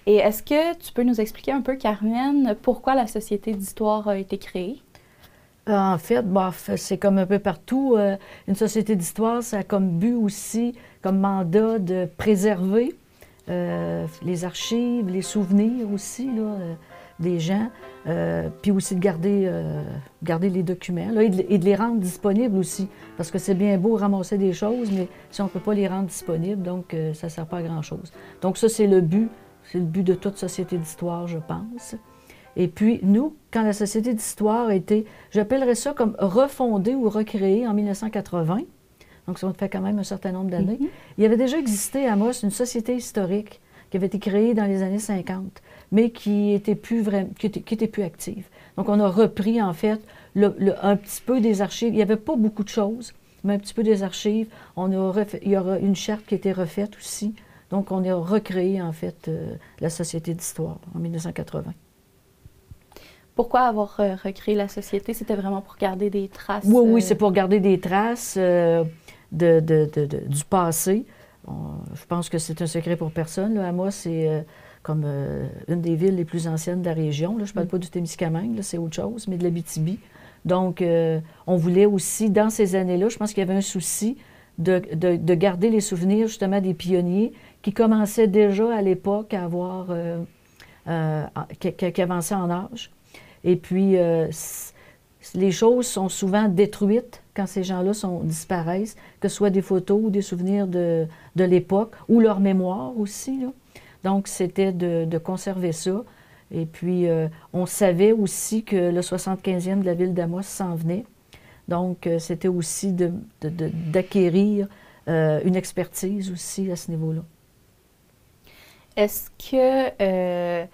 Et est-ce que tu peux nous expliquer un peu, Carmen, pourquoi la Société d'histoire a été créée? En fait, c'est comme un peu partout. Une société d'histoire, ça a comme but aussi, comme mandat, de préserver les archives, les souvenirs aussi là, des gens, puis aussi de garder les documents là, et de les rendre disponibles aussi. Parce que c'est bien beau ramasser des choses, mais si on ne peut pas les rendre disponibles, donc ça ne sert pas à grand-chose. Donc ça, c'est le but de toute société d'histoire, je pense. Et puis, nous, quand la Société d'histoire a été, j'appellerais ça comme refondée ou recréée en 1980, donc ça fait quand même un certain nombre d'années, il y avait déjà existé à Amos une société historique qui avait été créée dans les années 50, mais qui était plus active. Donc, on a repris, en fait, un petit peu des archives. Il n'y avait pas beaucoup de choses, mais un petit peu des archives. Il y aura une charte qui a été refaite aussi. Donc, on a recréé, en fait, la Société d'histoire en 1980. Pourquoi avoir recréé la société? C'était vraiment pour garder des traces? Oui, c'est pour garder des traces du passé. Je pense que c'est un secret pour personne. Là. Amos, c'est comme une des villes les plus anciennes de la région. Là. Je ne parle pas du Témiscamingue, c'est autre chose, mais de l'Abitibi. Donc, on voulait aussi, dans ces années-là, je pense qu'il y avait un souci de garder les souvenirs, justement, des pionniers qui commençaient déjà à l'époque à avoir... qui avançaient en âge. Et puis, les choses sont souvent détruites quand ces gens-là disparaissent, que ce soit des photos ou des souvenirs de l'époque, ou leur mémoire aussi. Là. Donc, c'était de conserver ça. Et puis, on savait aussi que le 75e de la ville d'Amos s'en venait. Donc, c'était aussi d'acquérir une expertise aussi à ce niveau-là. Est-ce que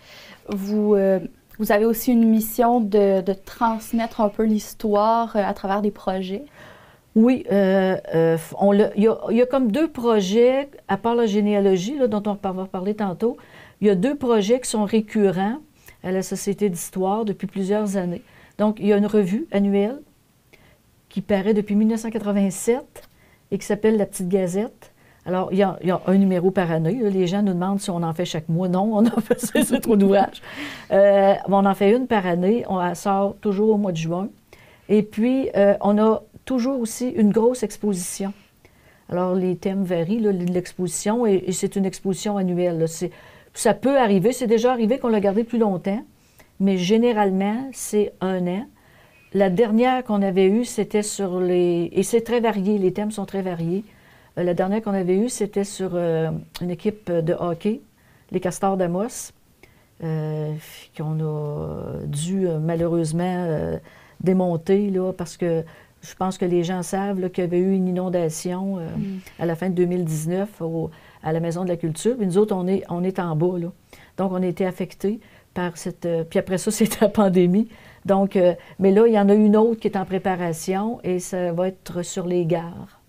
vous avez aussi une mission de transmettre un peu l'histoire à travers des projets? Oui, il y a comme 2 projets, à part la généalogie, là, dont on va parler tantôt, il y a 2 projets qui sont récurrents à la Société d'histoire depuis plusieurs années. Donc, il y a une revue annuelle qui paraît depuis 1987 et qui s'appelle La Petite Gazette. Alors, il y a un numéro par année. Là. Les gens nous demandent si on en fait chaque mois. Non, on en fait, c'est trop d'ouvrage. On en fait une par année. On sort toujours au mois de juin. Et puis, on a toujours aussi une grosse exposition. Alors, les thèmes varient de l'exposition et c'est une exposition annuelle. Là. Ça peut arriver, c'est déjà arrivé qu'on l'a gardé plus longtemps, mais généralement, c'est 1 an. La dernière qu'on avait eue, c'était sur les... Et c'est très varié, les thèmes sont très variés. La dernière qu'on avait eue, c'était sur une équipe de hockey, les Castors d'Amos, qu'on a dû malheureusement démonter là, parce que je pense que les gens savent qu'il y avait eu une inondation à la fin de 2019 à la Maison de la Culture. Puis nous autres, on est en bas. Là. Donc, on a été affectés par cette... puis après ça, c'était la pandémie. Donc, mais là, il y en a une autre qui est en préparation et ça va être sur les gares,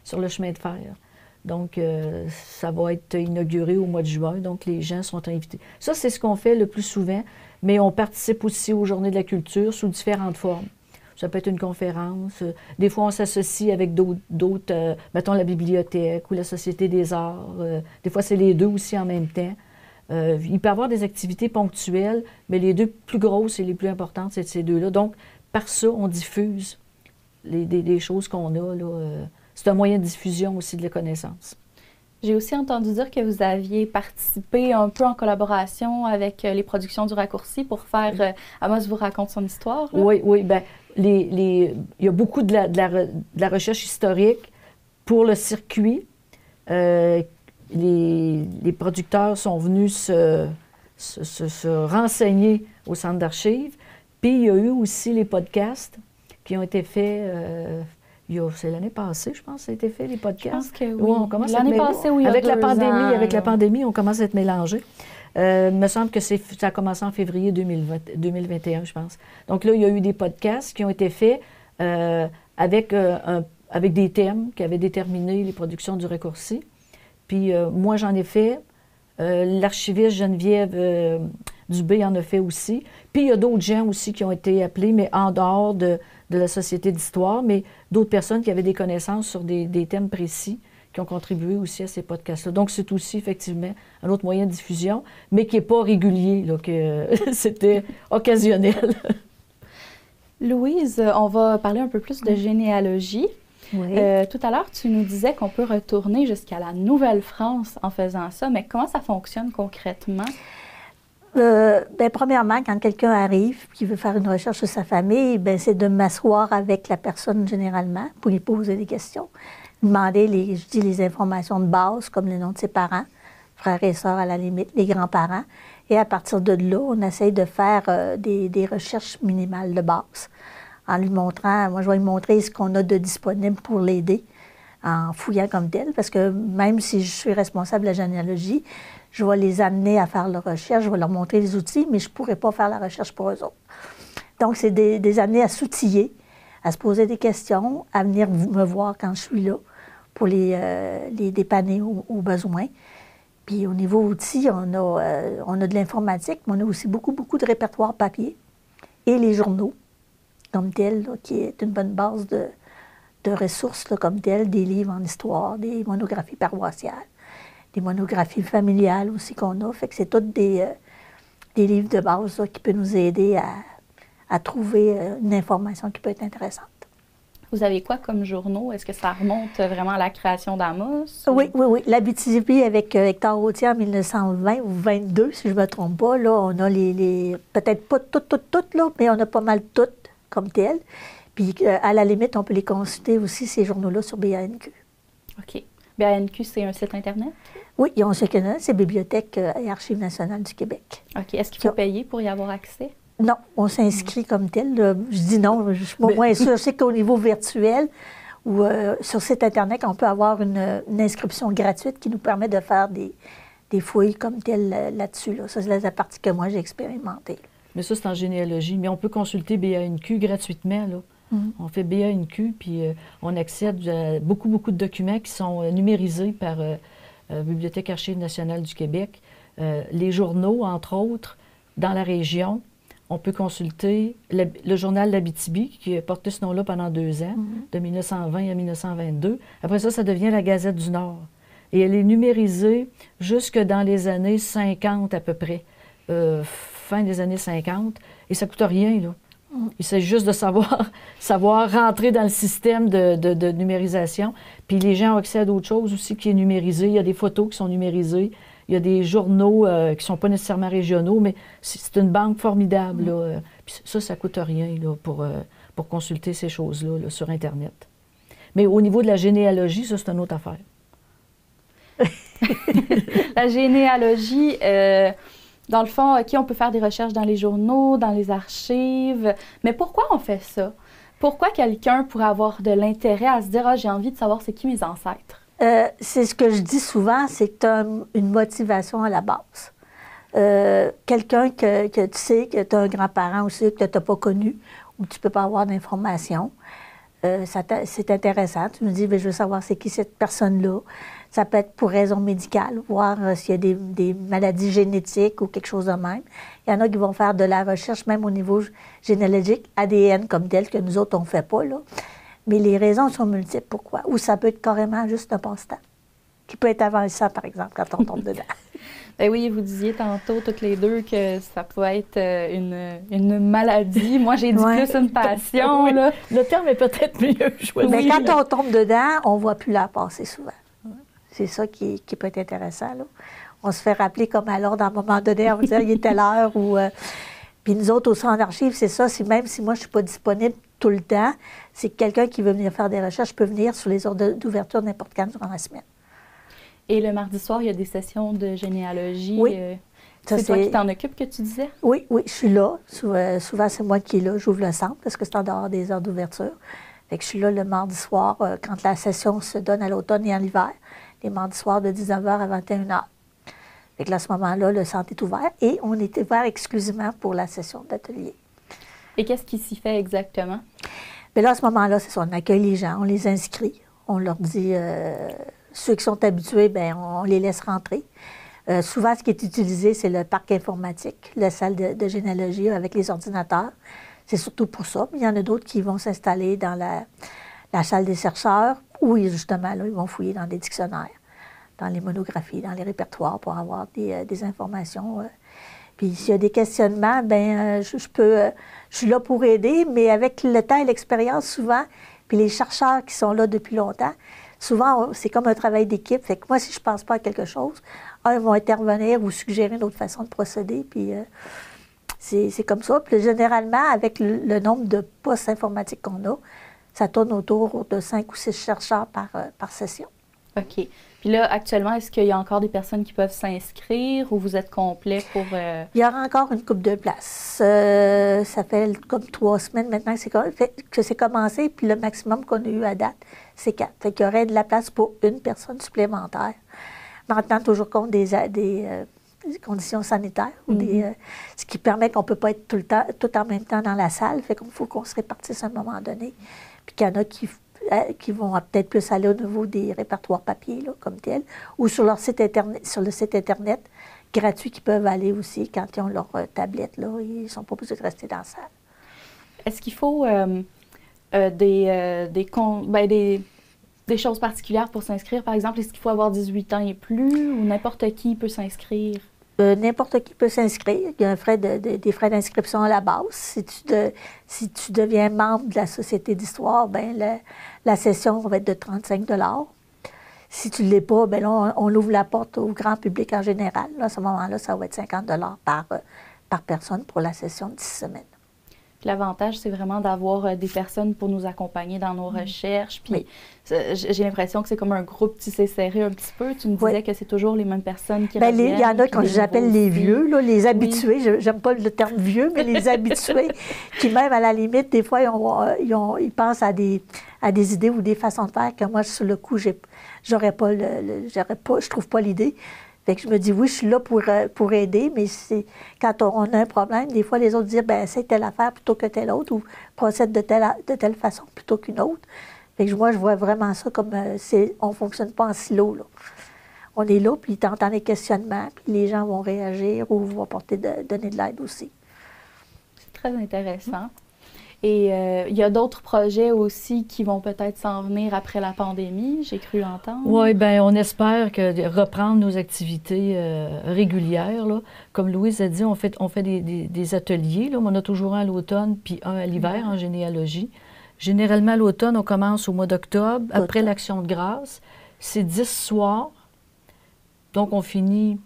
sur le chemin de fer. Donc, ça va être inauguré au mois de juin, donc les gens sont invités. Ça, c'est ce qu'on fait le plus souvent, mais on participe aussi aux Journées de la culture sous différentes formes. Ça peut être une conférence. Des fois, on s'associe avec d'autres, mettons la bibliothèque ou la Société des arts. Des fois, c'est les 2 aussi en même temps. Il peut y avoir des activités ponctuelles, mais les 2 plus grosses et les plus importantes, c'est ces 2-là. Donc, par ça, on diffuse des choses qu'on a. Là, c'est un moyen de diffusion aussi de la connaissance. J'ai aussi entendu dire que vous aviez participé un peu en collaboration avec les productions du Raccourci pour faire Amos vous raconte son histoire. Là. Oui. Bien, il y a beaucoup de la recherche historique pour le circuit. Les producteurs sont venus se renseigner au centre d'archives. Puis il y a eu aussi les podcasts qui ont été faits. C'est l'année passée, je pense, ça a été fait, les podcasts. Je pense que oui. On commence l'année passée, oui, avec la pandémie, ans, avec la pandémie, on commence à être mélangés. Il me semble que ça a commencé en février 2021, je pense. Donc là, il y a eu des podcasts qui ont été faits avec des thèmes qui avaient déterminé les productions du Raccourci. Puis moi, j'en ai fait. L'archiviste Geneviève Dubé en a fait aussi. Puis il y a d'autres gens aussi qui ont été appelés, mais en dehors de la Société d'histoire, mais d'autres personnes qui avaient des connaissances sur des thèmes précis qui ont contribué aussi à ces podcasts-là. Donc, c'est aussi, effectivement, un autre moyen de diffusion, mais qui n'est pas régulier, là, que c'était occasionnel. Louise, on va parler un peu plus de généalogie. Oui. Tout à l'heure, tu nous disais qu'on peut retourner jusqu'à la Nouvelle-France en faisant ça, mais comment ça fonctionne concrètement? Bien, premièrement, quand quelqu'un arrive qui veut faire une recherche sur sa famille, bien, c'est de m'asseoir avec la personne généralement pour lui poser des questions. Demander les informations de base, comme le nom de ses parents, frères et sœurs à la limite, les grands-parents. Et à partir de là, on essaye de faire des recherches minimales de base. En lui montrant, moi je vais lui montrer ce qu'on a de disponible pour l'aider en fouillant comme tel, parce que même si je suis responsable de la généalogie, je vais les amener à faire leur recherche, je vais leur montrer les outils, mais je ne pourrai pas faire la recherche pour eux autres. Donc, c'est des amener à s'outiller, à se poser des questions, à venir me voir quand je suis là pour les dépanner aux besoins. Puis au niveau outils, on a de l'informatique, mais on a aussi beaucoup de répertoires papier et les journaux comme tel, là, qui est une bonne base de ressources là, comme tel, des livres en histoire, des monographies paroissiales, des monographies familiales aussi qu'on a. Fait que c'est tous des livres de base là, qui peuvent nous aider à trouver une information qui peut être intéressante. Vous avez quoi comme journaux? Est-ce que ça remonte vraiment à la création d'Amos? Oui. L'Abitibi avec Hector Routier en 1920 ou 22, si je ne me trompe pas. Là, on a peut-être pas toutes, là, mais on a pas mal toutes comme telles. Puis, à la limite, on peut les consulter aussi, ces journaux-là, sur BANQ. OK. BANQ, c'est un site Internet? Oui, ils ont un site Internet, c'est Bibliothèque et Archives nationales du Québec. OK. Est-ce qu'il faut payer pour y avoir accès? Non, on s'inscrit comme tel. Je dis non, je suis moins sûre. Je sais qu'au niveau virtuel ou sur site Internet, on peut avoir une inscription gratuite qui nous permet de faire des fouilles comme tel là-dessus. Là. Ça, c'est la partie que moi, j'ai expérimentée. Mais ça, c'est en généalogie. Mais on peut consulter BANQ gratuitement, là. On fait BANQ, puis on accède à beaucoup de documents qui sont numérisés par Bibliothèque Archives nationales du Québec. Les journaux, entre autres, dans la région, on peut consulter le journal L'Abitibi, qui a porté ce nom-là pendant 2 ans, de 1920 à 1922. Après ça, ça devient la Gazette du Nord. Et elle est numérisée jusque dans les années 50 à peu près, fin des années 50. Et ça ne coûte rien, là. Il s'agit juste de savoir rentrer dans le système de numérisation. Puis les gens ont accès à d'autres choses aussi qui est numérisé. Il y a des photos qui sont numérisées. Il y a des journaux qui ne sont pas nécessairement régionaux, mais c'est une banque formidable. Là. Puis ça ne coûte rien là, pour consulter ces choses-là là, sur Internet. Mais au niveau de la généalogie, ça, c'est une autre affaire. La généalogie, dans le fond, OK, on peut faire des recherches dans les journaux, dans les archives, mais pourquoi on fait ça? Pourquoi quelqu'un pourrait avoir de l'intérêt à se dire « Ah, j'ai envie de savoir c'est qui mes ancêtres ». C'est ce que je dis souvent, c'est que tu as une motivation à la base. Quelqu'un que tu sais que tu as un grand-parent aussi que tu n'as pas connu ou tu ne peux pas avoir d'informations, c'est intéressant. Tu me dis, je veux savoir c'est qui cette personne-là. Ça peut être pour raison médicale, voir s'il y a des maladies génétiques ou quelque chose de même. Il y en a qui vont faire de la recherche, même au niveau généalogique, ADN comme tel, que nous autres, on ne fait pas, là. Mais les raisons sont multiples. Pourquoi? Ou ça peut être carrément juste un passe-temps, qui peut être avançant, par exemple, quand on tombe dedans. Ben oui, vous disiez tantôt, toutes les deux, que ça pouvait être une maladie. Moi, j'ai dit plus une passion. Là. Le terme est peut-être mieux choisi. Mais quand on tombe dedans, on ne voit plus la passer souvent. C'est ça qui peut être intéressant. Là. On se fait rappeler comme à l'ordre à un moment donné, on va dire il est telle heure. Puis nous autres, au centre d'archives, c'est ça. Même si moi, je ne suis pas disponible tout le temps, c'est que quelqu'un qui veut venir faire des recherches peut venir sur les heures d'ouverture n'importe quand durant la semaine. Et le mardi soir, il y a des sessions de généalogie. Oui. C'est toi qui t'en occupes, que tu disais? Oui, je suis là. Souvent, c'est moi qui est là. J'ouvre le centre parce que c'est en dehors des heures d'ouverture. Fait que je suis là le mardi soir quand la session se donne à l'automne et en hiver. Les mardis soirs de 19h à 21h. Fait que là, à ce moment-là, le centre est ouvert et on est ouvert exclusivement pour la session d'atelier. Et qu'est-ce qui s'y fait exactement? Bien là, à ce moment-là, c'est ça, on accueille les gens, on les inscrit, on leur dit, ceux qui sont habitués, bien, on les laisse rentrer. Souvent, ce qui est utilisé, c'est le parc informatique, la salle de généalogie avec les ordinateurs. C'est surtout pour ça. Mais il y en a d'autres qui vont s'installer dans la salle des chercheurs où, justement, là, ils vont fouiller dans des dictionnaires, dans les monographies, dans les répertoires pour avoir des informations. Puis s'il y a des questionnements, bien, je suis là pour aider, mais avec le temps et l'expérience, souvent, puis les chercheurs qui sont là depuis longtemps, souvent, c'est comme un travail d'équipe. Fait que moi, si je ne pense pas à quelque chose, ils vont intervenir ou suggérer une autre façon de procéder, puis c'est comme ça. Puis généralement, avec le nombre de postes informatiques qu'on a, ça tourne autour de 5 ou 6 chercheurs par session. OK. Puis là, actuellement, est-ce qu'il y a encore des personnes qui peuvent s'inscrire ou vous êtes complet pour... Il y aura encore une couple de places. Ça fait comme 3 semaines maintenant que c'est commencé, puis le maximum qu'on a eu à date, c'est 4. Fait qu'il y aurait de la place pour une personne supplémentaire. Maintenant, toujours compte des conditions sanitaires, ce qui permet qu'on ne peut pas être tout en même temps dans la salle. Fait qu'il faut qu'on se répartisse à un moment donné. Puis qu'il y en a qui vont peut-être plus aller au niveau des répertoires papier, là, comme tel, ou sur leur site Internet, sur le site Internet gratuit qu'ils peuvent aller aussi quand ils ont leur tablette. Là, ils ne sont pas obligés de rester dans la salle. Est-ce qu'il faut des choses particulières pour s'inscrire? Par exemple, est-ce qu'il faut avoir 18 ans et plus ou n'importe qui peut s'inscrire? N'importe qui peut s'inscrire. Il y a des frais d'inscription à la base. Si tu deviens membre de la Société d'histoire, bien, la session va être de 35 $. Si tu ne l'es pas, bien là, on ouvre la porte au grand public en général. Là, à ce moment-là, ça va être 50 $ par personne pour la session de 10 semaines. L'avantage, c'est vraiment d'avoir des personnes pour nous accompagner dans nos recherches. Puis j'ai l'impression que c'est comme un groupe tissé serré un petit peu. Tu me disais que c'est toujours les mêmes personnes qui reviennent. Il y en a que j'appelle les vieux, là, les habitués. J'aime pas le terme vieux, mais les habitués qui, même à la limite, des fois, ils pensent à des idées ou des façons de faire que moi, sur le coup, je trouve pas l'idée. Fait que je me dis, oui, je suis là pour aider, mais quand on a un problème, des fois, les autres disent, bien, c'est telle affaire plutôt que telle autre, ou procède de telle façon plutôt qu'une autre. Fait que moi, je vois vraiment ça comme, on ne fonctionne pas en silo, là. On est là, puis tu entends les questionnements, puis les gens vont réagir ou vont donner de l'aide aussi. C'est très intéressant. Et il y a d'autres projets aussi qui vont peut-être s'en venir après la pandémie, j'ai cru entendre. Oui, bien, on espère reprendre nos activités régulières. Là. Comme Louise a dit, on fait des ateliers. Là. On a toujours un à l'automne puis un à l'hiver en généalogie. Généralement, à l'automne, on commence au mois d'octobre, après l'Action de grâce. C'est 10 soirs. Donc, on finit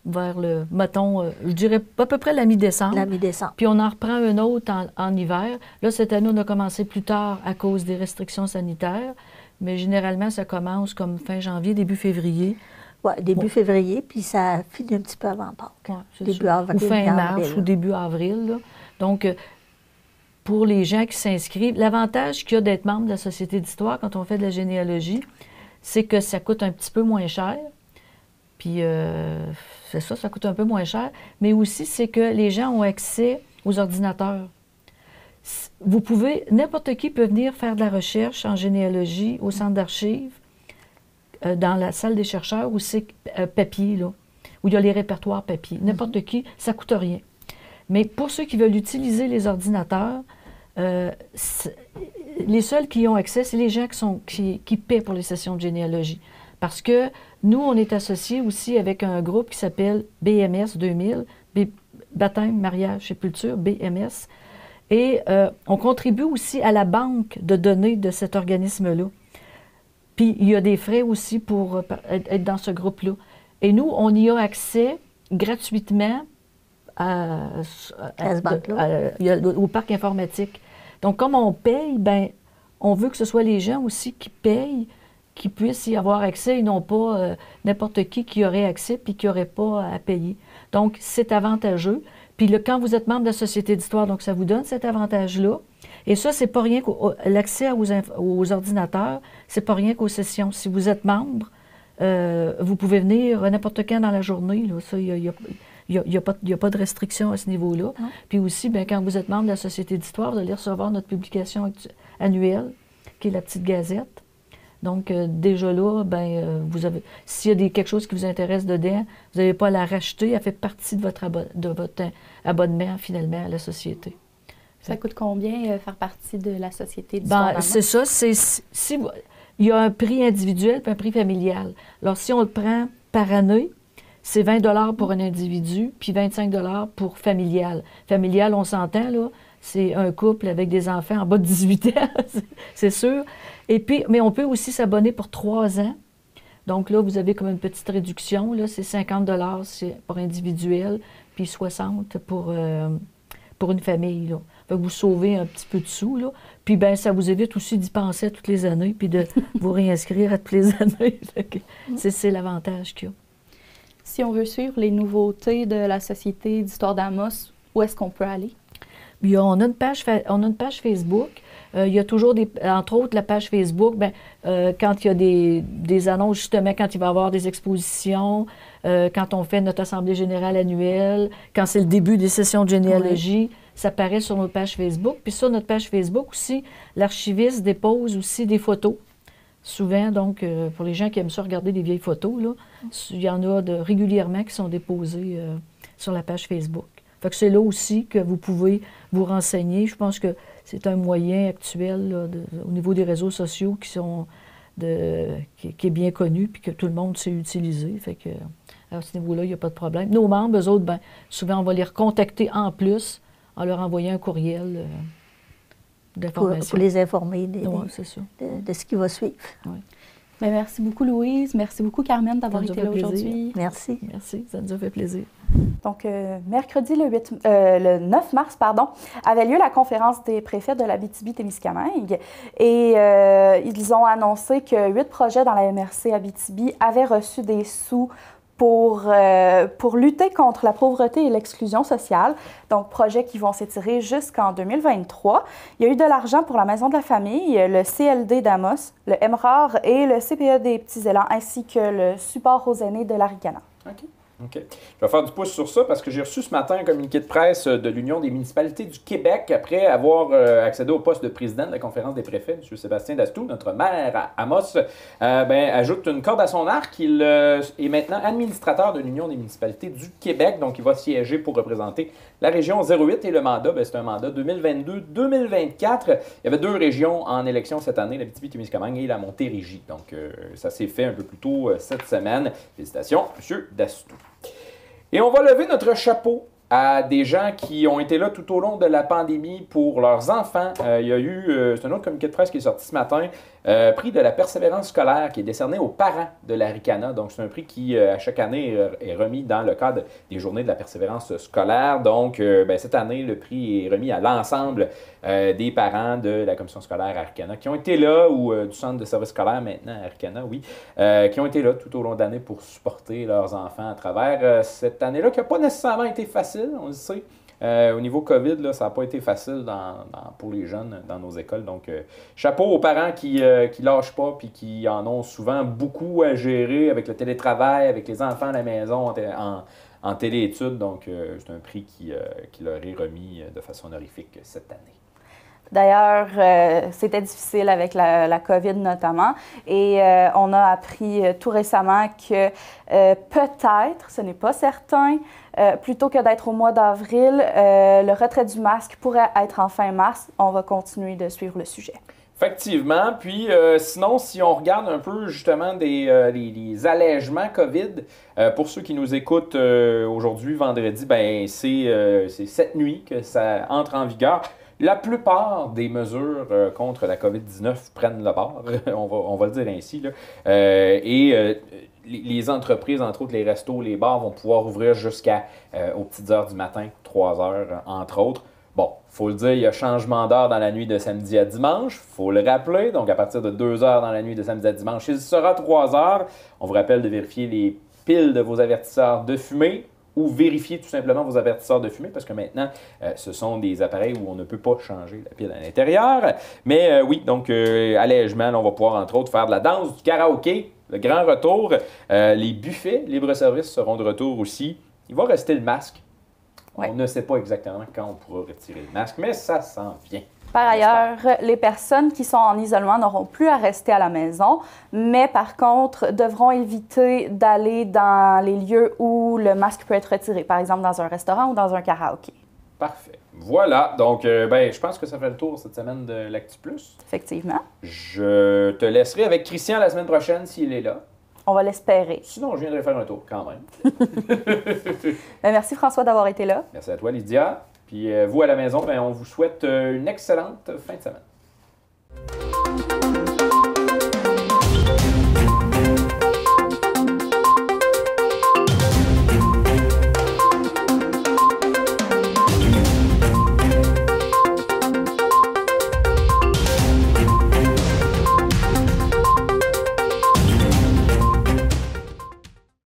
vers je dirais à peu près la mi-décembre. La mi-décembre. Puis on en reprend un autre en hiver. Là, cette année, on a commencé plus tard à cause des restrictions sanitaires, mais généralement, ça commence comme fin janvier, début février. Oui, début février, puis ça finit un petit peu avant Pâques. Ouais, début avril. Ou fin mars ou début avril. Là. Donc, pour les gens qui s'inscrivent, l'avantage qu'il y a d'être membre de la Société d'histoire quand on fait de la généalogie, c'est que ça coûte un petit peu moins cher. Puis, c'est ça coûte un peu moins cher. Mais aussi, c'est que les gens ont accès aux ordinateurs. N'importe qui peut venir faire de la recherche en généalogie au centre d'archives, dans la salle des chercheurs, où c'est papier, là, où il y a les répertoires papier. N'importe qui, ça ne coûte rien. Mais pour ceux qui veulent utiliser les ordinateurs, les seuls qui y ont accès, c'est les gens qui paient pour les sessions de généalogie. Parce que nous, on est associés aussi avec un groupe qui s'appelle BMS 2000, Baptême, Mariage, Sépulture, BMS. Et on contribue aussi à la banque de données de cet organisme-là. Puis il y a des frais aussi pour être dans ce groupe-là. Et nous, on y a accès gratuitement au parc informatique. Donc, comme on paye, ben, on veut que ce soit les gens aussi qui payent, qui puissent y avoir accès et non pas n'importe qui aurait accès puis qui n'aurait pas à payer. Donc, c'est avantageux. Puis quand vous êtes membre de la Société d'histoire, donc ça vous donne cet avantage-là. Et ça, c'est pas rien l'accès aux ordinateurs, c'est pas rien qu'aux sessions. Si vous êtes membre, vous pouvez venir n'importe quand dans la journée. Là. Ça, il n'y a pas de restriction à ce niveau-là. Puis aussi, bien, quand vous êtes membre de la Société d'histoire, vous allez recevoir notre publication annuelle, qui est la petite gazette. Donc, déjà là, vous avez, s'il y a quelque chose qui vous intéresse dedans, vous n'avez pas à la racheter. Elle fait partie de votre abonnement, finalement, à la Société. Ça coûte combien faire partie de la Société d'histoire d'Amos? C'est ça. Il y a un prix individuel et un prix familial. Alors, si on le prend par année, c'est 20 $ pour un individu, puis 25 $ pour familial. Familial, on s'entend, là, c'est un couple avec des enfants en bas de 18 ans, c'est sûr. Et puis, mais on peut aussi s'abonner pour 3 ans. Donc là, vous avez comme une petite réduction. Là, c'est 50 $ pour individuel, puis 60 pour une famille. Là. Fait que vous sauvez un petit peu de sous. Là. Puis ben, ça vous évite aussi d'y penser à toutes les années, puis de vous réinscrire à toutes les années. C'est l'avantage qu'il y a. Si on veut suivre les nouveautés de la Société d'histoire d'Amos, où est-ce qu'on peut aller? Bien, on a une page Facebook. Il y a toujours, entre autres, la page Facebook, quand il y a des annonces, justement, quand il va y avoir des expositions, quand on fait notre Assemblée générale annuelle, quand c'est le début des sessions de généalogie, ça paraît sur notre page Facebook. Puis sur notre page Facebook aussi, l'archiviste dépose aussi des photos. Souvent, donc, pour les gens qui aiment ça regarder des vieilles photos, là, il y en a régulièrement qui sont déposées sur la page Facebook. Fait que c'est là aussi que vous pouvez vous renseigner. Je pense que c'est un moyen actuel là, au niveau des réseaux sociaux qui est bien connu puis que tout le monde sait utiliser. Fait que à ce niveau-là, il n'y a pas de problème. Nos membres, eux autres, souvent, on va les recontacter en plus en leur envoyant un courriel d'information. Pour les informer de ce qui va suivre. Oui. Bien, merci beaucoup, Louise. Merci beaucoup, Carmen, d'avoir été là aujourd'hui. Merci. Merci, ça nous a fait plaisir. Donc, mercredi, le 9 mars, avait lieu la conférence des préfets de l'Abitibi-Témiscamingue et ils ont annoncé que 8 projets dans la MRC Abitibi avaient reçu des sous pour lutter contre la pauvreté et l'exclusion sociale. Donc, projets qui vont s'étirer jusqu'en 2023. Il y a eu de l'argent pour la Maison de la Famille, le CLD d'Amos, le MRAR et le CPE des Petits Élans, ainsi que le support aux aînés de l'Aricana. OK. Je vais faire du pouce sur ça parce que j'ai reçu ce matin un communiqué de presse de l'Union des municipalités du Québec après avoir accédé au poste de président de la conférence des préfets, M. Sébastien Dastou, notre maire à Amos, ajoute une corde à son arc. Il est maintenant administrateur de l'Union des municipalités du Québec, donc il va siéger pour représenter la région 08 et le mandat, c'est un mandat 2022-2024. Il y avait 2 régions en élection cette année, l'Abitibi-Témiscamingue et la Montérégie. Donc ça s'est fait un peu plus tôt cette semaine. Félicitations, M. Dastou. Et on va lever notre chapeau à des gens qui ont été là tout au long de la pandémie pour leurs enfants. Il y a eu, c'est un autre communiqué de presse qui est sorti ce matin, prix de la persévérance scolaire qui est décerné aux parents de l'Aricana. Donc, c'est un prix qui, à chaque année, est remis dans le cadre des journées de la persévérance scolaire. Donc, cette année, le prix est remis à l'ensemble des parents de la commission scolaire Aricana qui ont été là, ou du centre de service scolaire maintenant, Aricana, oui, qui ont été là tout au long de l'année pour supporter leurs enfants à travers cette année-là qui n'a pas nécessairement été facile, on le sait. Au niveau COVID, là, ça n'a pas été facile pour les jeunes dans nos écoles. Donc, chapeau aux parents qui lâchent pas puis qui en ont souvent beaucoup à gérer avec le télétravail, avec les enfants à la maison en téléétudes. Donc, c'est un prix qui leur est remis de façon honorifique cette année. D'ailleurs, c'était difficile avec la COVID notamment. Et on a appris tout récemment que peut-être, ce n'est pas certain, plutôt que d'être au mois d'avril, le retrait du masque pourrait être en fin mars. On va continuer de suivre le sujet. Effectivement. Puis sinon, si on regarde un peu justement les allègements COVID, pour ceux qui nous écoutent aujourd'hui, vendredi, ben c'est cette nuit que ça entre en vigueur. La plupart des mesures contre la COVID-19 prennent le bord, on va le dire ainsi. Là. Les entreprises, entre autres les restos, les bars, vont pouvoir ouvrir jusqu'à aux petites heures du matin, 3 heures entre autres. Bon, il faut le dire, il y a changement d'heure dans la nuit de samedi à dimanche, il faut le rappeler. Donc, à partir de 2 heures dans la nuit de samedi à dimanche, il sera 3 heures. On vous rappelle de vérifier les piles de vos avertisseurs de fumée ou vérifier tout simplement vos avertisseurs de fumée parce que maintenant, ce sont des appareils où on ne peut pas changer la pile à l'intérieur. Mais oui, donc, allègement, là, on va pouvoir, entre autres, faire de la danse, du karaoké, le grand retour. Les buffets libre-service seront de retour aussi. Il va rester le masque. Ouais. On ne sait pas exactement quand on pourra retirer le masque, mais ça s'en vient. Par ailleurs, les personnes qui sont en isolement n'auront plus à rester à la maison, mais par contre, devront éviter d'aller dans les lieux où le masque peut être retiré, par exemple dans un restaurant ou dans un karaoké. Parfait. Voilà. Donc, je pense que ça fait le tour cette semaine de l'Actu Plus. Effectivement. Je te laisserai avec Christian la semaine prochaine s'il est là. On va l'espérer. Sinon, je viendrai faire un tour quand même. Merci François d'avoir été là. Merci à toi Lydia. Puis vous à la maison, on vous souhaite une excellente fin de semaine.